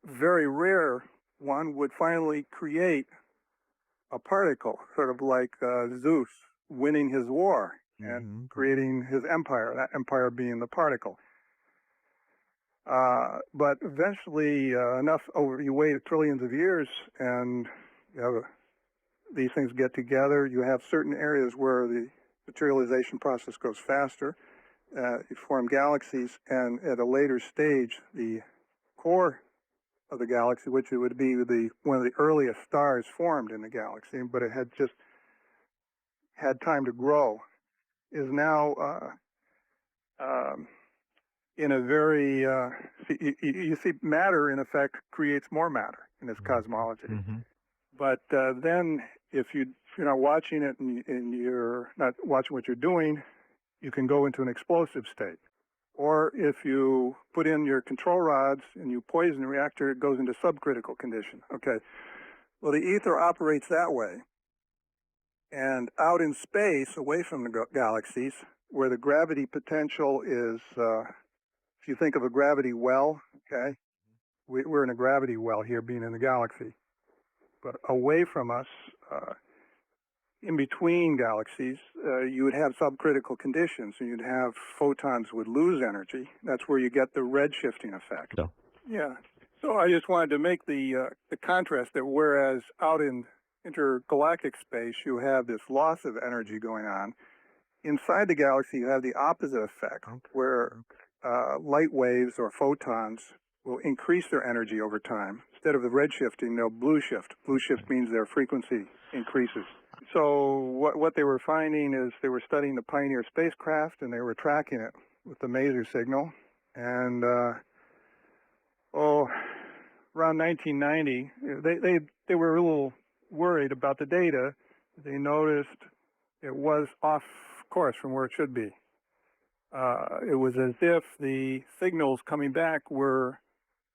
very rare one would finally create a particle, sort of like Zeus winning his war and creating his empire, that empire being the particle. But eventually, you wait trillions of years and these things get together. You have certain areas where the materialization process goes faster. You form galaxies, and at a later stage, the core of the galaxy, which it would be one of the earliest stars formed in the galaxy, but it had just had time to grow, is now in a very, you see, matter, in effect, creates more matter in this cosmology. But then if you're not watching it and you're not watching what you're doing, you can go into an explosive state. Or if you put in your control rods and you poison the reactor, it goes into subcritical condition. Okay. Well, the ether operates that way. And out in space, away from the galaxies, where the gravity potential is, if you think of a gravity well, okay, we're in a gravity well here, being in the galaxy. But away from us, in between galaxies, you would have subcritical conditions, and you'd have photons would lose energy. That's where you get the redshifting effect. Yeah. So I just wanted to make the contrast that whereas out in intergalactic space, you have this loss of energy going on, inside the galaxy, you have the opposite effect, where light waves or photons will increase their energy over time. Instead of the redshifting, they'll blue shift. Blue shift means their frequency increases. So what they were finding is they were studying the Pioneer spacecraft, and they were tracking it with the maser signal. And around 1990, they were a little worried about the data. They noticed it was off course from where it should be. It was as if the signals coming back were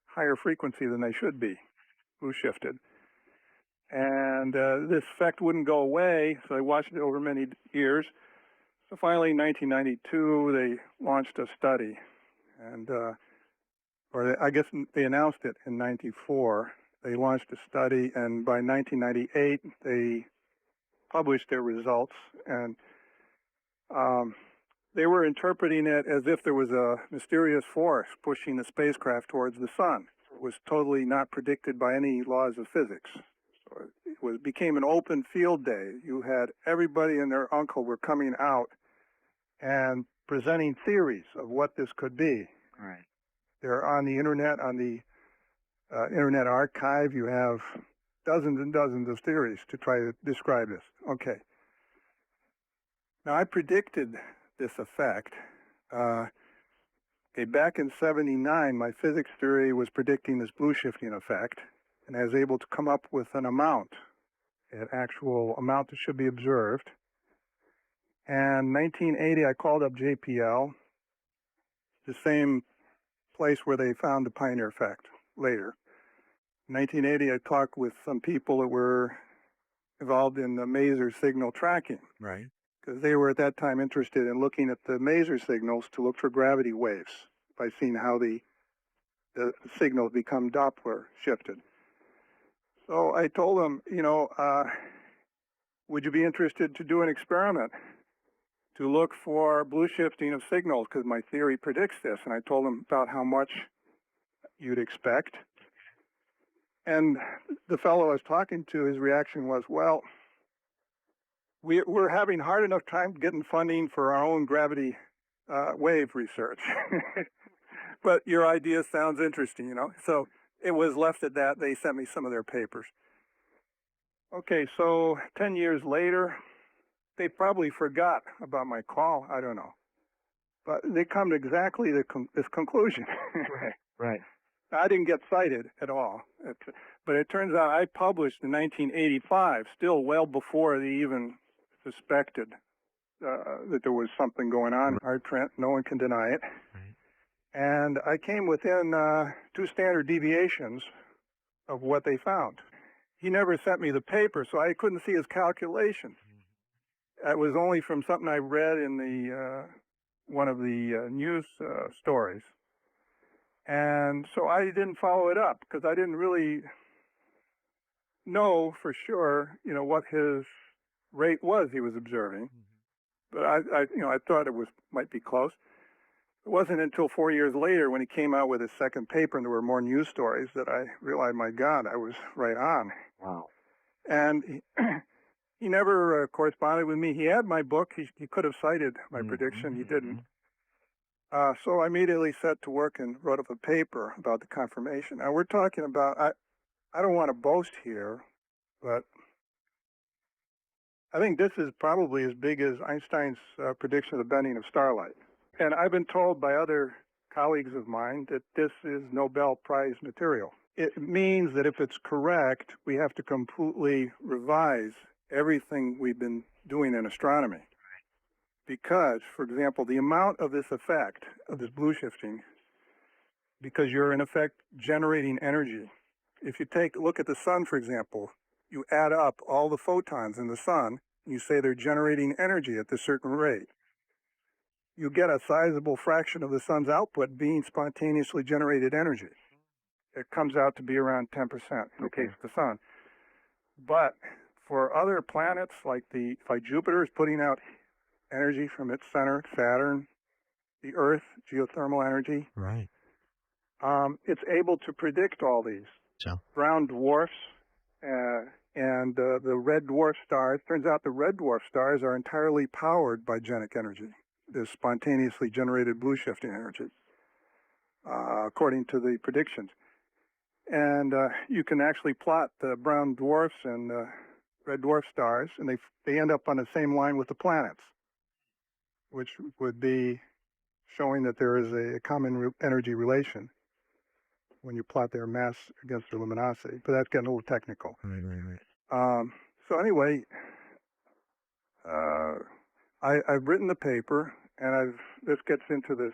higher frequency than they should be, blue shifted. And this effect wouldn't go away, so they watched it over many years. So finally, in 1992, they launched a study, and I guess they announced it in '94. They launched a study, and by 1998, they published their results, and they were interpreting it as if there was a mysterious force pushing the spacecraft towards the sun. It was totally not predicted by any laws of physics. So it became an open field day. You had everybody and their uncle were coming out and presenting theories of what this could be. Right. They're on the internet, on the Internet Archive. You have dozens and dozens of theories to try to describe this. Okay. Now, I predicted this effect. Back in '79, my physics theory was predicting this blue shifting effect, and I was able to come up with an actual amount that should be observed. And 1980, I called up JPL, the same place where they found the Pioneer effect later. In 1980, I talked with some people that were involved in the maser signal tracking. Right. Because they were at that time interested in looking at the maser signals to look for gravity waves by seeing how the signals become Doppler shifted. So I told them, would you be interested to do an experiment to look for blue shifting of signals, because my theory predicts this. And I told them about how much you'd expect. And the fellow I was talking to, his reaction was, well, we're having hard enough time getting funding for our own gravity wave research. But your idea sounds interesting, So it was left at that. They sent me some of their papers. Okay, so 10 years later, they probably forgot about my call. I don't know. But they come to exactly this conclusion. Right. I didn't get cited at all. But it turns out I published in 1985, still well before they even suspected that there was something going on. Art Trent, no one can deny it. Right. And I came within 2 standard deviations of what they found. He never sent me the paper, so I couldn't see his calculations. It was only from something I read in the one of the news stories. And so I didn't follow it up because I didn't really know for sure, what his rate was he was observing. But I thought it might be close. It wasn't until 4 years later when he came out with his second paper and there were more news stories that I realized, my God, I was right on. Wow. And he never corresponded with me. He had my book. He could have cited my prediction. He didn't. So I immediately set to work and wrote up a paper about the confirmation. Now we're talking about, I don't want to boast here, but I think this is probably as big as Einstein's prediction of the bending of starlight. And I've been told by other colleagues of mine that this is Nobel Prize material. It means that if it's correct, we have to completely revise everything we've been doing in astronomy. Because, for example, the amount of this effect, of this blue shifting, because you're in effect generating energy. If you look at the sun, for example, you add up all the photons in the sun, and you say they're generating energy at this certain rate. You get a sizable fraction of the sun's output being spontaneously generated energy. It comes out to be around 10% in the case of the sun. But for other planets, like Jupiter is putting out energy from its center, Saturn, the Earth, geothermal energy. Right. It's able to predict all these. So. Brown dwarfs and the red dwarf stars. Turns out the red dwarf stars are entirely powered by genic energy, this spontaneously generated blue shifting energy, according to the predictions. And you can actually plot the brown dwarfs and red dwarf stars, and they end up on the same line with the planets, which would be showing that there is a common energy relation when you plot their mass against their luminosity. But that's getting a little technical. Right. So anyway, I've written the paper, and this gets into this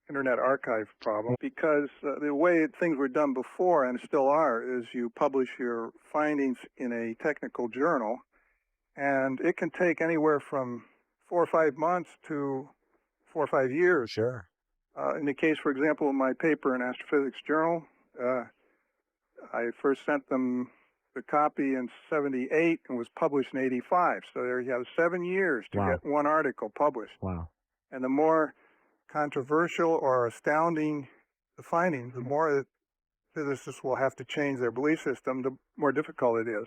Internet Archive problem, because the way things were done before, and still are, is you publish your findings in a technical journal, and it can take anywhere from 4 or 5 months to 4 or 5 years. Sure. In the case, for example, of my paper in Astrophysics Journal, I first sent them the copy in 78 and was published in 85. So there you have 7 years to get one article published. Wow. And the more controversial or astounding the findings, the more that physicists will have to change their belief system, the more difficult it is.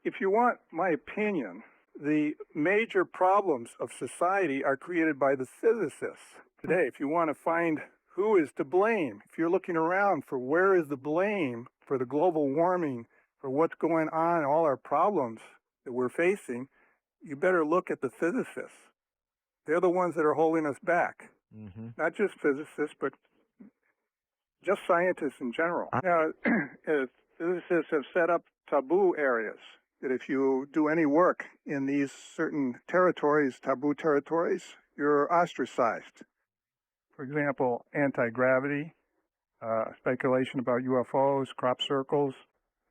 If you want my opinion, the major problems of society are created by the physicists today. If you want to find who is to blame, if you're looking around for where is the blame for the global warming, for what's going on, all our problems that we're facing, you better look at the physicists. They're the ones that are holding us back. Mm-hmm. Not just physicists, but just scientists in general. Now, physicists have set up taboo areas that if you do any work in these certain territories, taboo territories, you're ostracized. For example, anti-gravity, speculation about UFOs, crop circles.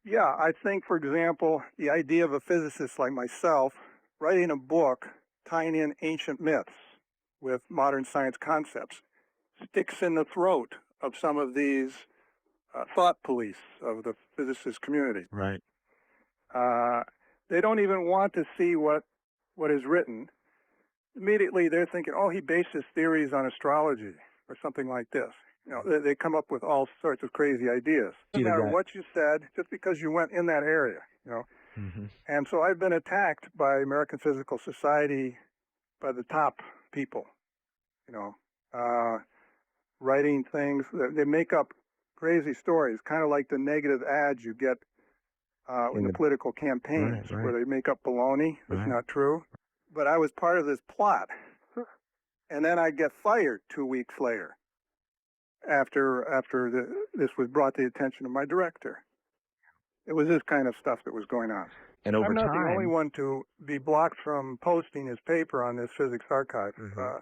Yeah, I think, for example, the idea of a physicist like myself writing a book tying in ancient myths with modern science concepts sticks in the throat of some of these thought police of the physicist community. Right. They don't even want to see what is written. Immediately they're thinking, oh, he based his theories on astrology or something like this. You know, they come up with all sorts of crazy ideas. No matter what you said, just because you went in that area, you know. Mm-hmm. And so I've been attacked by American Physical Society, by the top people, you know, writing things. They make up crazy stories, kind of like the negative ads you get in the political campaigns, where they make up baloney that's not true. But I was part of this plot. And then I get fired 2 weeks later after this was brought to the attention of my director. It was this kind of stuff that was going on. And over I'm not time, the only one to be blocked from posting his paper on this physics archive. Mm-hmm.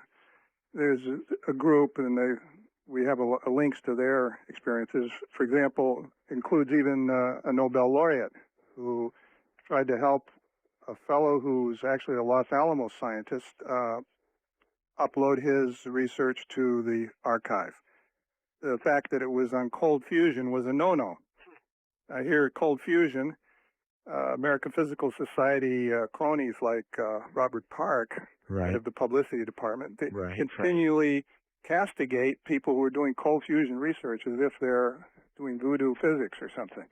There's a group, and we have links to their experiences. For example, includes even a Nobel laureate who tried to help a fellow who's actually a Los Alamos scientist upload his research to the archive. The fact that it was on cold fusion was a no-no. I hear cold fusion, American Physical Society cronies like Robert Park, head of the publicity department, they continually castigate people who are doing cold fusion research as if they're doing voodoo physics or something.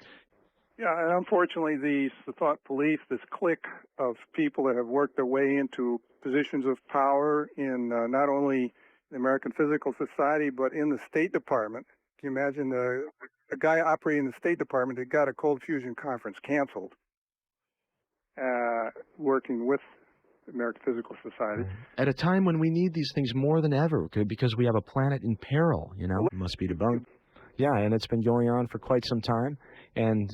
Yeah, and unfortunately, the thought police, this clique of people that have worked their way into positions of power in not only the American Physical Society, but in the State Department. Can you imagine a guy operating the State Department that got a cold fusion conference canceled, working with the American Physical Society? At a time when we need these things more than ever, because we have a planet in peril, you know, it must be debunked. Yeah, and it's been going on for quite some time, and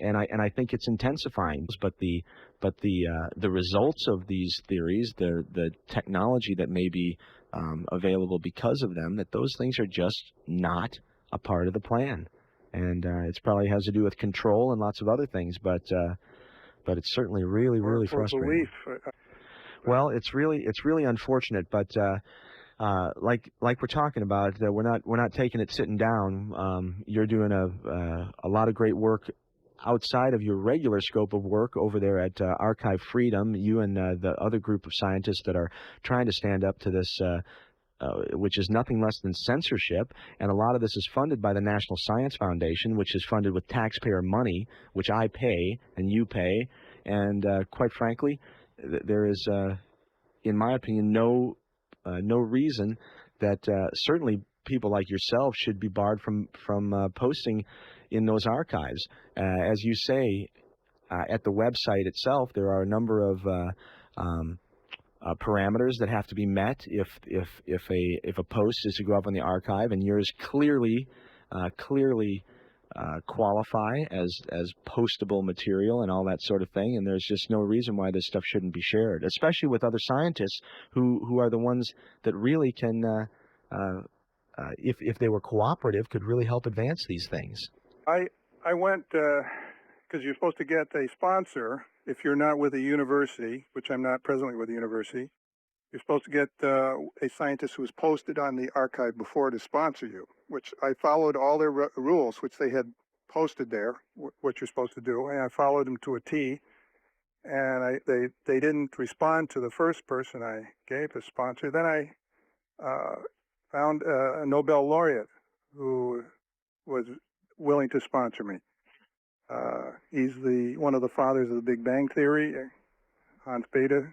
I think it's intensifying. But the results of these theories, the technology that may be available because of them, that those things are just not a part of the plan, and it probably has to do with control and lots of other things. But it's certainly really frustrating. Well, it's really unfortunate, but. Like we're talking about, we're not taking it sitting down. You're doing a lot of great work outside of your regular scope of work over there at Archive Freedom. You and the other group of scientists that are trying to stand up to this, which is nothing less than censorship. And a lot of this is funded by the National Science Foundation, which is funded with taxpayer money, which I pay and you pay. And quite frankly, there is, in my opinion, no reason that certainly people like yourself should be barred from posting in those archives. As you say, at the website itself, there are a number of parameters that have to be met if a post is to go up on the archive, and yours clearly qualify as postable material and all that sort of thing. And there's just no reason why this stuff shouldn't be shared, especially with other scientists who are the ones that really can, if they were cooperative, could really help advance these things. I went because you're supposed to get a sponsor if you're not with a university, which I'm not presently with a university. You're supposed to get a scientist who was posted on the archive before to sponsor you, which I followed all their rules, which they had posted there, what you're supposed to do, and I followed them to a T. And they didn't respond to the first person I gave as sponsor. Then I found a Nobel laureate who was willing to sponsor me. He's one of the fathers of the Big Bang Theory, Hans Bethe.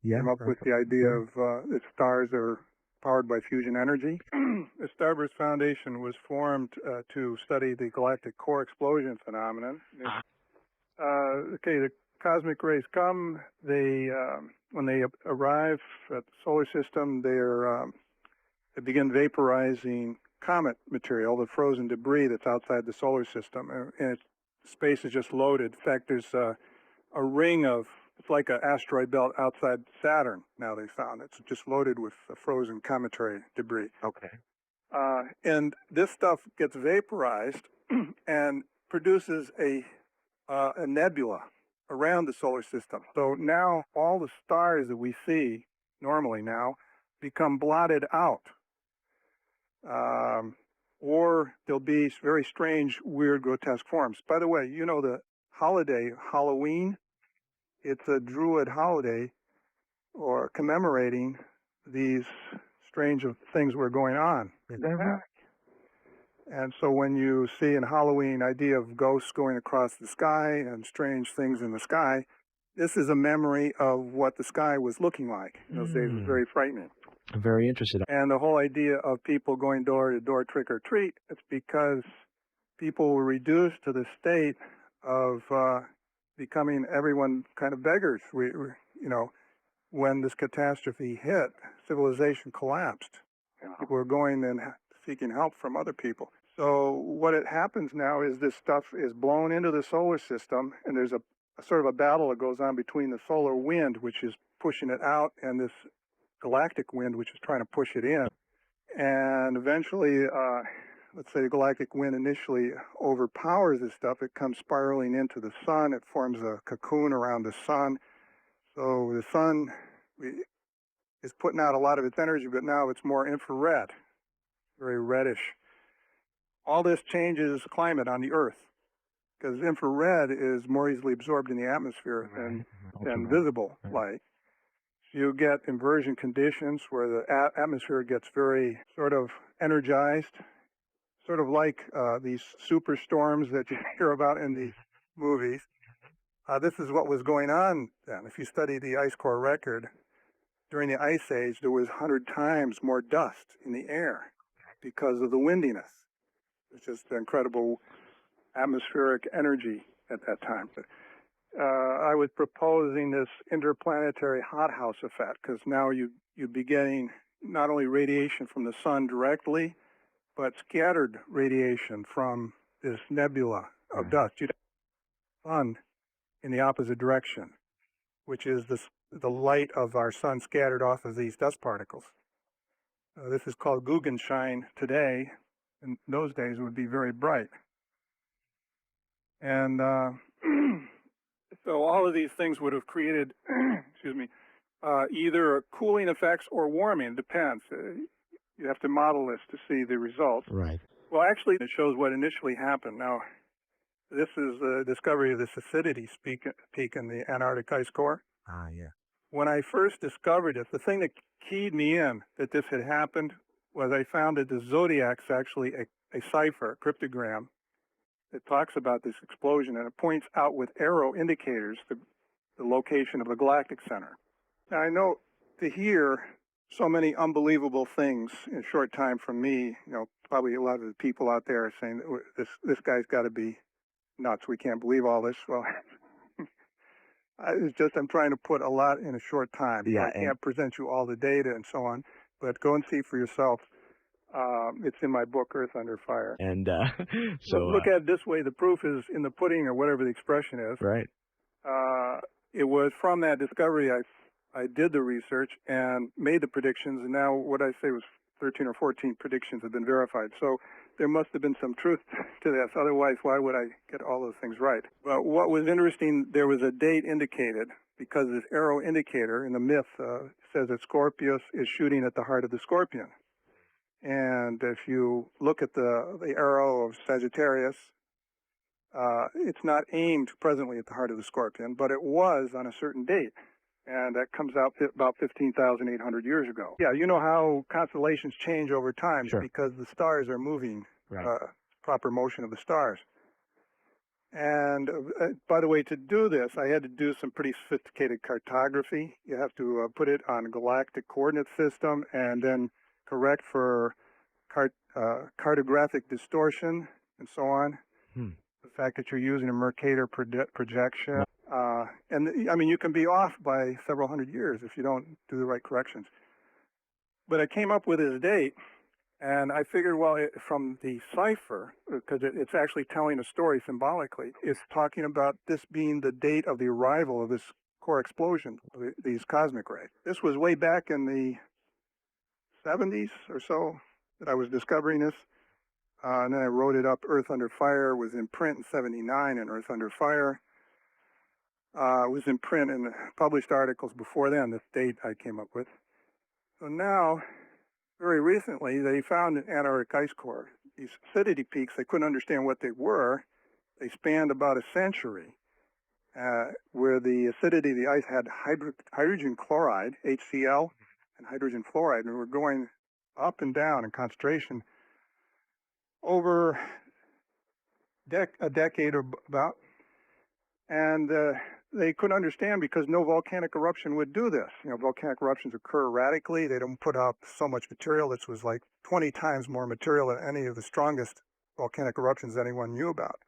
Came up with the idea of that stars are powered by fusion energy. The Starburst Foundation was formed to study the galactic core explosion phenomenon. The cosmic rays come. When they arrive at the solar system, they begin vaporizing comet material, the frozen debris that's outside the solar system, and space is just loaded. In fact, there's a ring of, it's like an asteroid belt outside Saturn, now they found. It's just loaded with frozen cometary debris. Okay. And this stuff gets vaporized and produces a nebula around the solar system. So now all the stars that we see normally now become blotted out. Or there'll be very strange, weird, grotesque forms. By the way, you know the holiday, Halloween? It's a Druid holiday, or commemorating these strange things were going on. Is that right? And so when you see in Halloween idea of ghosts going across the sky and strange things in the sky, this is a memory of what the sky was looking like in those days. It was very frightening. I'm very interested. And the whole idea of people going door to door trick or treat, it's because people were reduced to the state of becoming everyone kind of beggars. When this catastrophe hit, civilization collapsed. And people were going and seeking help from other people. So what happens now is this stuff is blown into the solar system, and there's a sort of a battle that goes on between the solar wind, which is pushing it out, and this galactic wind, which is trying to push it in. And eventually, let's say the galactic wind initially overpowers this stuff. It comes spiraling into the sun. It forms a cocoon around the sun. So the sun is putting out a lot of its energy, but now it's more infrared, very reddish. All this changes climate on the Earth, because infrared is more easily absorbed in the atmosphere than visible light. You get inversion conditions where the atmosphere gets very sort of energized, sort of like these superstorms that you hear about in the movies. This is what was going on then. If you study the ice core record, during the Ice Age, there was 100 times more dust in the air because of the windiness. It's just incredible atmospheric energy at that time. I was proposing this interplanetary hothouse effect, because now you'd be getting not only radiation from the sun directly, but scattered radiation from this nebula of dust. You'd have the sun in the opposite direction, which is the light of our sun scattered off of these dust particles. This is called Guggenshine today. In those days, it would be very bright. And so all of these things would have created, either cooling effects or warming. It depends. You have to model this to see the results. Right. Well, actually, it shows what initially happened. Now, this is the discovery of this acidity peak in the Antarctic ice core. Ah, yeah. When I first discovered it, the thing that keyed me in that this had happened was I found that the zodiac's actually a cipher, a cryptogram, that talks about this explosion, and it points out with arrow indicators the location of the galactic center. Now, I know to hear so many unbelievable things in a short time from me, probably a lot of the people out there are saying that this guy's got to be nuts. We can't believe all this. Well, It's just I'm trying to put a lot in a short time. Yeah, I can't present you all the data and so on, but go and see for yourself. It's in my book, Earth Under Fire. And Look at it this way: the proof is in the pudding, or whatever the expression is. right. It was from that discovery I did the research and made the predictions, and now what I say was 13 or 14 predictions have been verified. So there must have been some truth to this. Otherwise, why would I get all those things right? But what was interesting, there was a date indicated because this arrow indicator in the myth says that Scorpius is shooting at the heart of the scorpion. And if you look at the arrow of Sagittarius, it's not aimed presently at the heart of the scorpion, but it was on a certain date. And that comes out about 15,800 years ago. Yeah, you know how constellations change over time because the stars are moving, proper motion of the stars. And by the way, to do this, I had to do some pretty sophisticated cartography. You have to put it on a galactic coordinate system and then correct for cartographic distortion and so on. The fact that you're using a Mercator projection. And I mean, you can be off by several hundred years if you don't do the right corrections. But I came up with his date, and I figured, well, from the cipher, because it's actually telling a story symbolically, it's talking about this being the date of the arrival of this core explosion, these cosmic rays. This was way back in the 70s or so that I was discovering this. And then I wrote it up. Earth Under Fire was in print in 79, and Earth Under Fire was in print in published articles before then, this date I came up with. So now, very recently, they found an Antarctic ice core. These acidity peaks, they couldn't understand what they were. They spanned about a century, where the acidity of the ice had hydrogen chloride, HCl, and hydrogen fluoride, and were going up and down in concentration over a decade or about. And they couldn't understand because no volcanic eruption would do this. You know, volcanic eruptions occur erratically. They don't put out so much material. This was like 20 times more material than any of the strongest volcanic eruptions anyone knew about.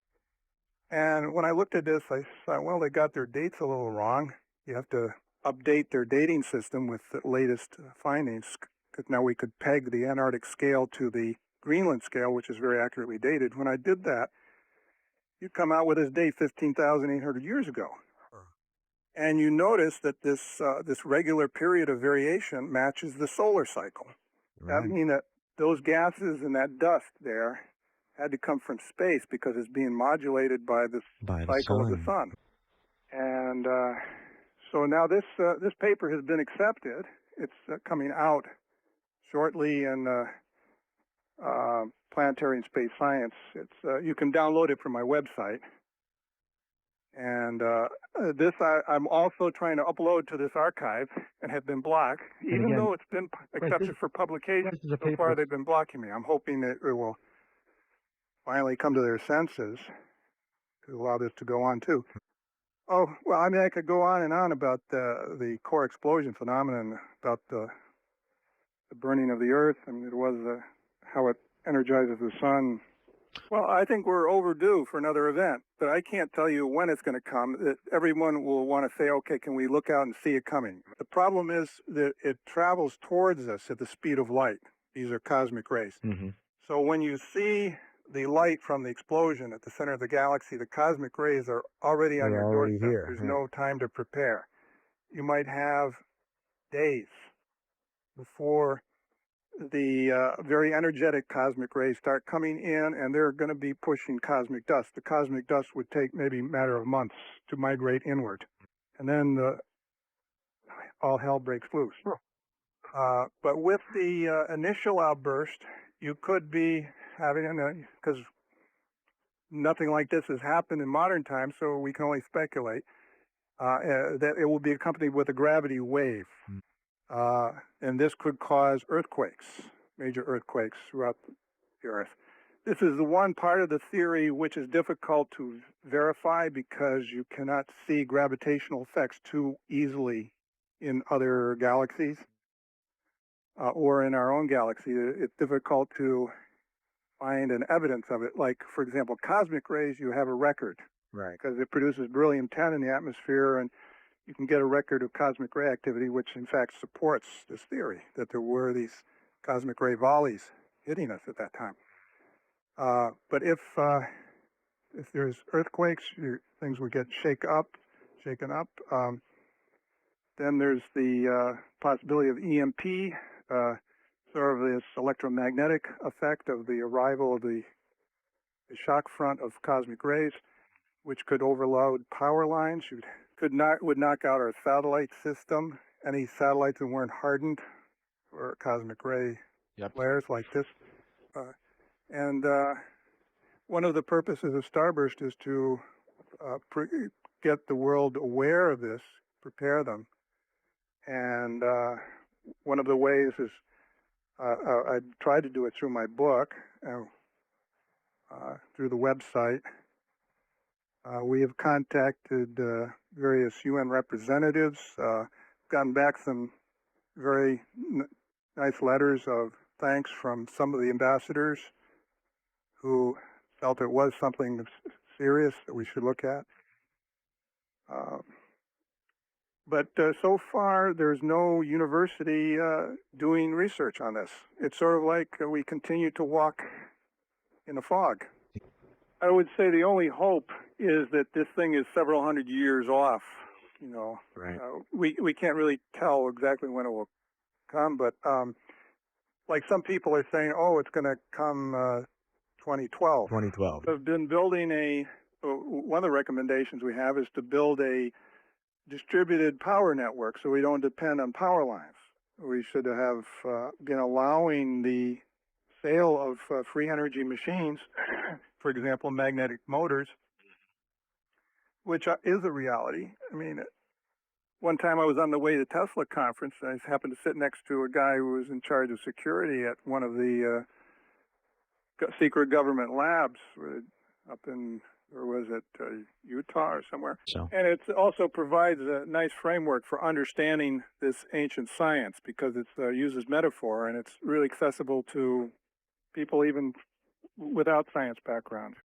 And when I looked at this, I thought, well, they got their dates a little wrong. You have to update their dating system with the latest findings, because now we could peg the Antarctic scale to the Greenland scale, which is very accurately dated. When I did that, you come out with this date 15,800 years ago. And you notice that this regular period of variation matches the solar cycle. That means that those gases and that dust there had to come from space because it's being modulated by the cycle of the sun. And so now this paper has been accepted. It's coming out shortly in Planetary and Space Science. It's you can download it from my website. And this I'm also trying to upload to this archive and have been blocked, even though it's been accepted for publication. So far, they've been blocking me. I'm hoping that it will finally come to their senses to allow this to go on too. Oh, well, I mean, I could go on and on about the core explosion phenomenon, about the burning of the Earth. I mean, it was how it energizes the sun. Well, I think we're overdue for another event, but I can't tell you when it's going to come. Everyone will want to say, okay, can we look out and see it coming? The problem is that it travels towards us at the speed of light. These are cosmic rays. So when you see the light from the explosion at the center of the galaxy, the cosmic rays are already on your doorstep. There's no time to prepare. You might have days before the very energetic cosmic rays start coming in, and they're going to be pushing cosmic dust. The cosmic dust would take maybe a matter of months to migrate inward, and then all hell breaks loose. But with the initial outburst, you could be having, because nothing like this has happened in modern times, so we can only speculate, that it will be accompanied with a gravity wave. And this could cause earthquakes, major earthquakes throughout the Earth. This is the one part of the theory which is difficult to verify because you cannot see gravitational effects too easily in other galaxies or in our own galaxy. It's difficult to find an evidence of it. Like, for example, cosmic rays, you have a record. Because it produces beryllium-10 in the atmosphere, and you can get a record of cosmic ray activity, which in fact supports this theory that there were these cosmic ray volleys hitting us at that time. But if there's earthquakes, things would get shaken up. Then there's the possibility of EMP, sort of this electromagnetic effect of the arrival of the shock front of cosmic rays, which could overload power lines. Would knock out our satellite system. Any satellites that weren't hardened for cosmic ray flares like this. And one of the purposes of Starburst is to get the world aware of this, prepare them. And one of the ways is I tried to do it through my book, through the website. We have contacted various UN representatives, gotten back some very nice letters of thanks from some of the ambassadors who felt it was something serious that we should look at. But so far, there's no university doing research on this. It's sort of like we continue to walk in a fog. I would say the only hope is that this thing is several hundred years off. Right. We can't really tell exactly when it will come, but like some people are saying, oh, it's going to come 2012. 2012. We've been building one of the recommendations we have is to build a distributed power network so we don't depend on power lines. We should have been allowing the sale of free energy machines, for example, magnetic motors, which is a reality. I mean, one time I was on the way to Tesla conference, and I happened to sit next to a guy who was in charge of security at one of the secret government labs up in, or was it Utah or somewhere? So. And it also provides a nice framework for understanding this ancient science because it uses metaphor and it's really accessible to people even without science backgrounds.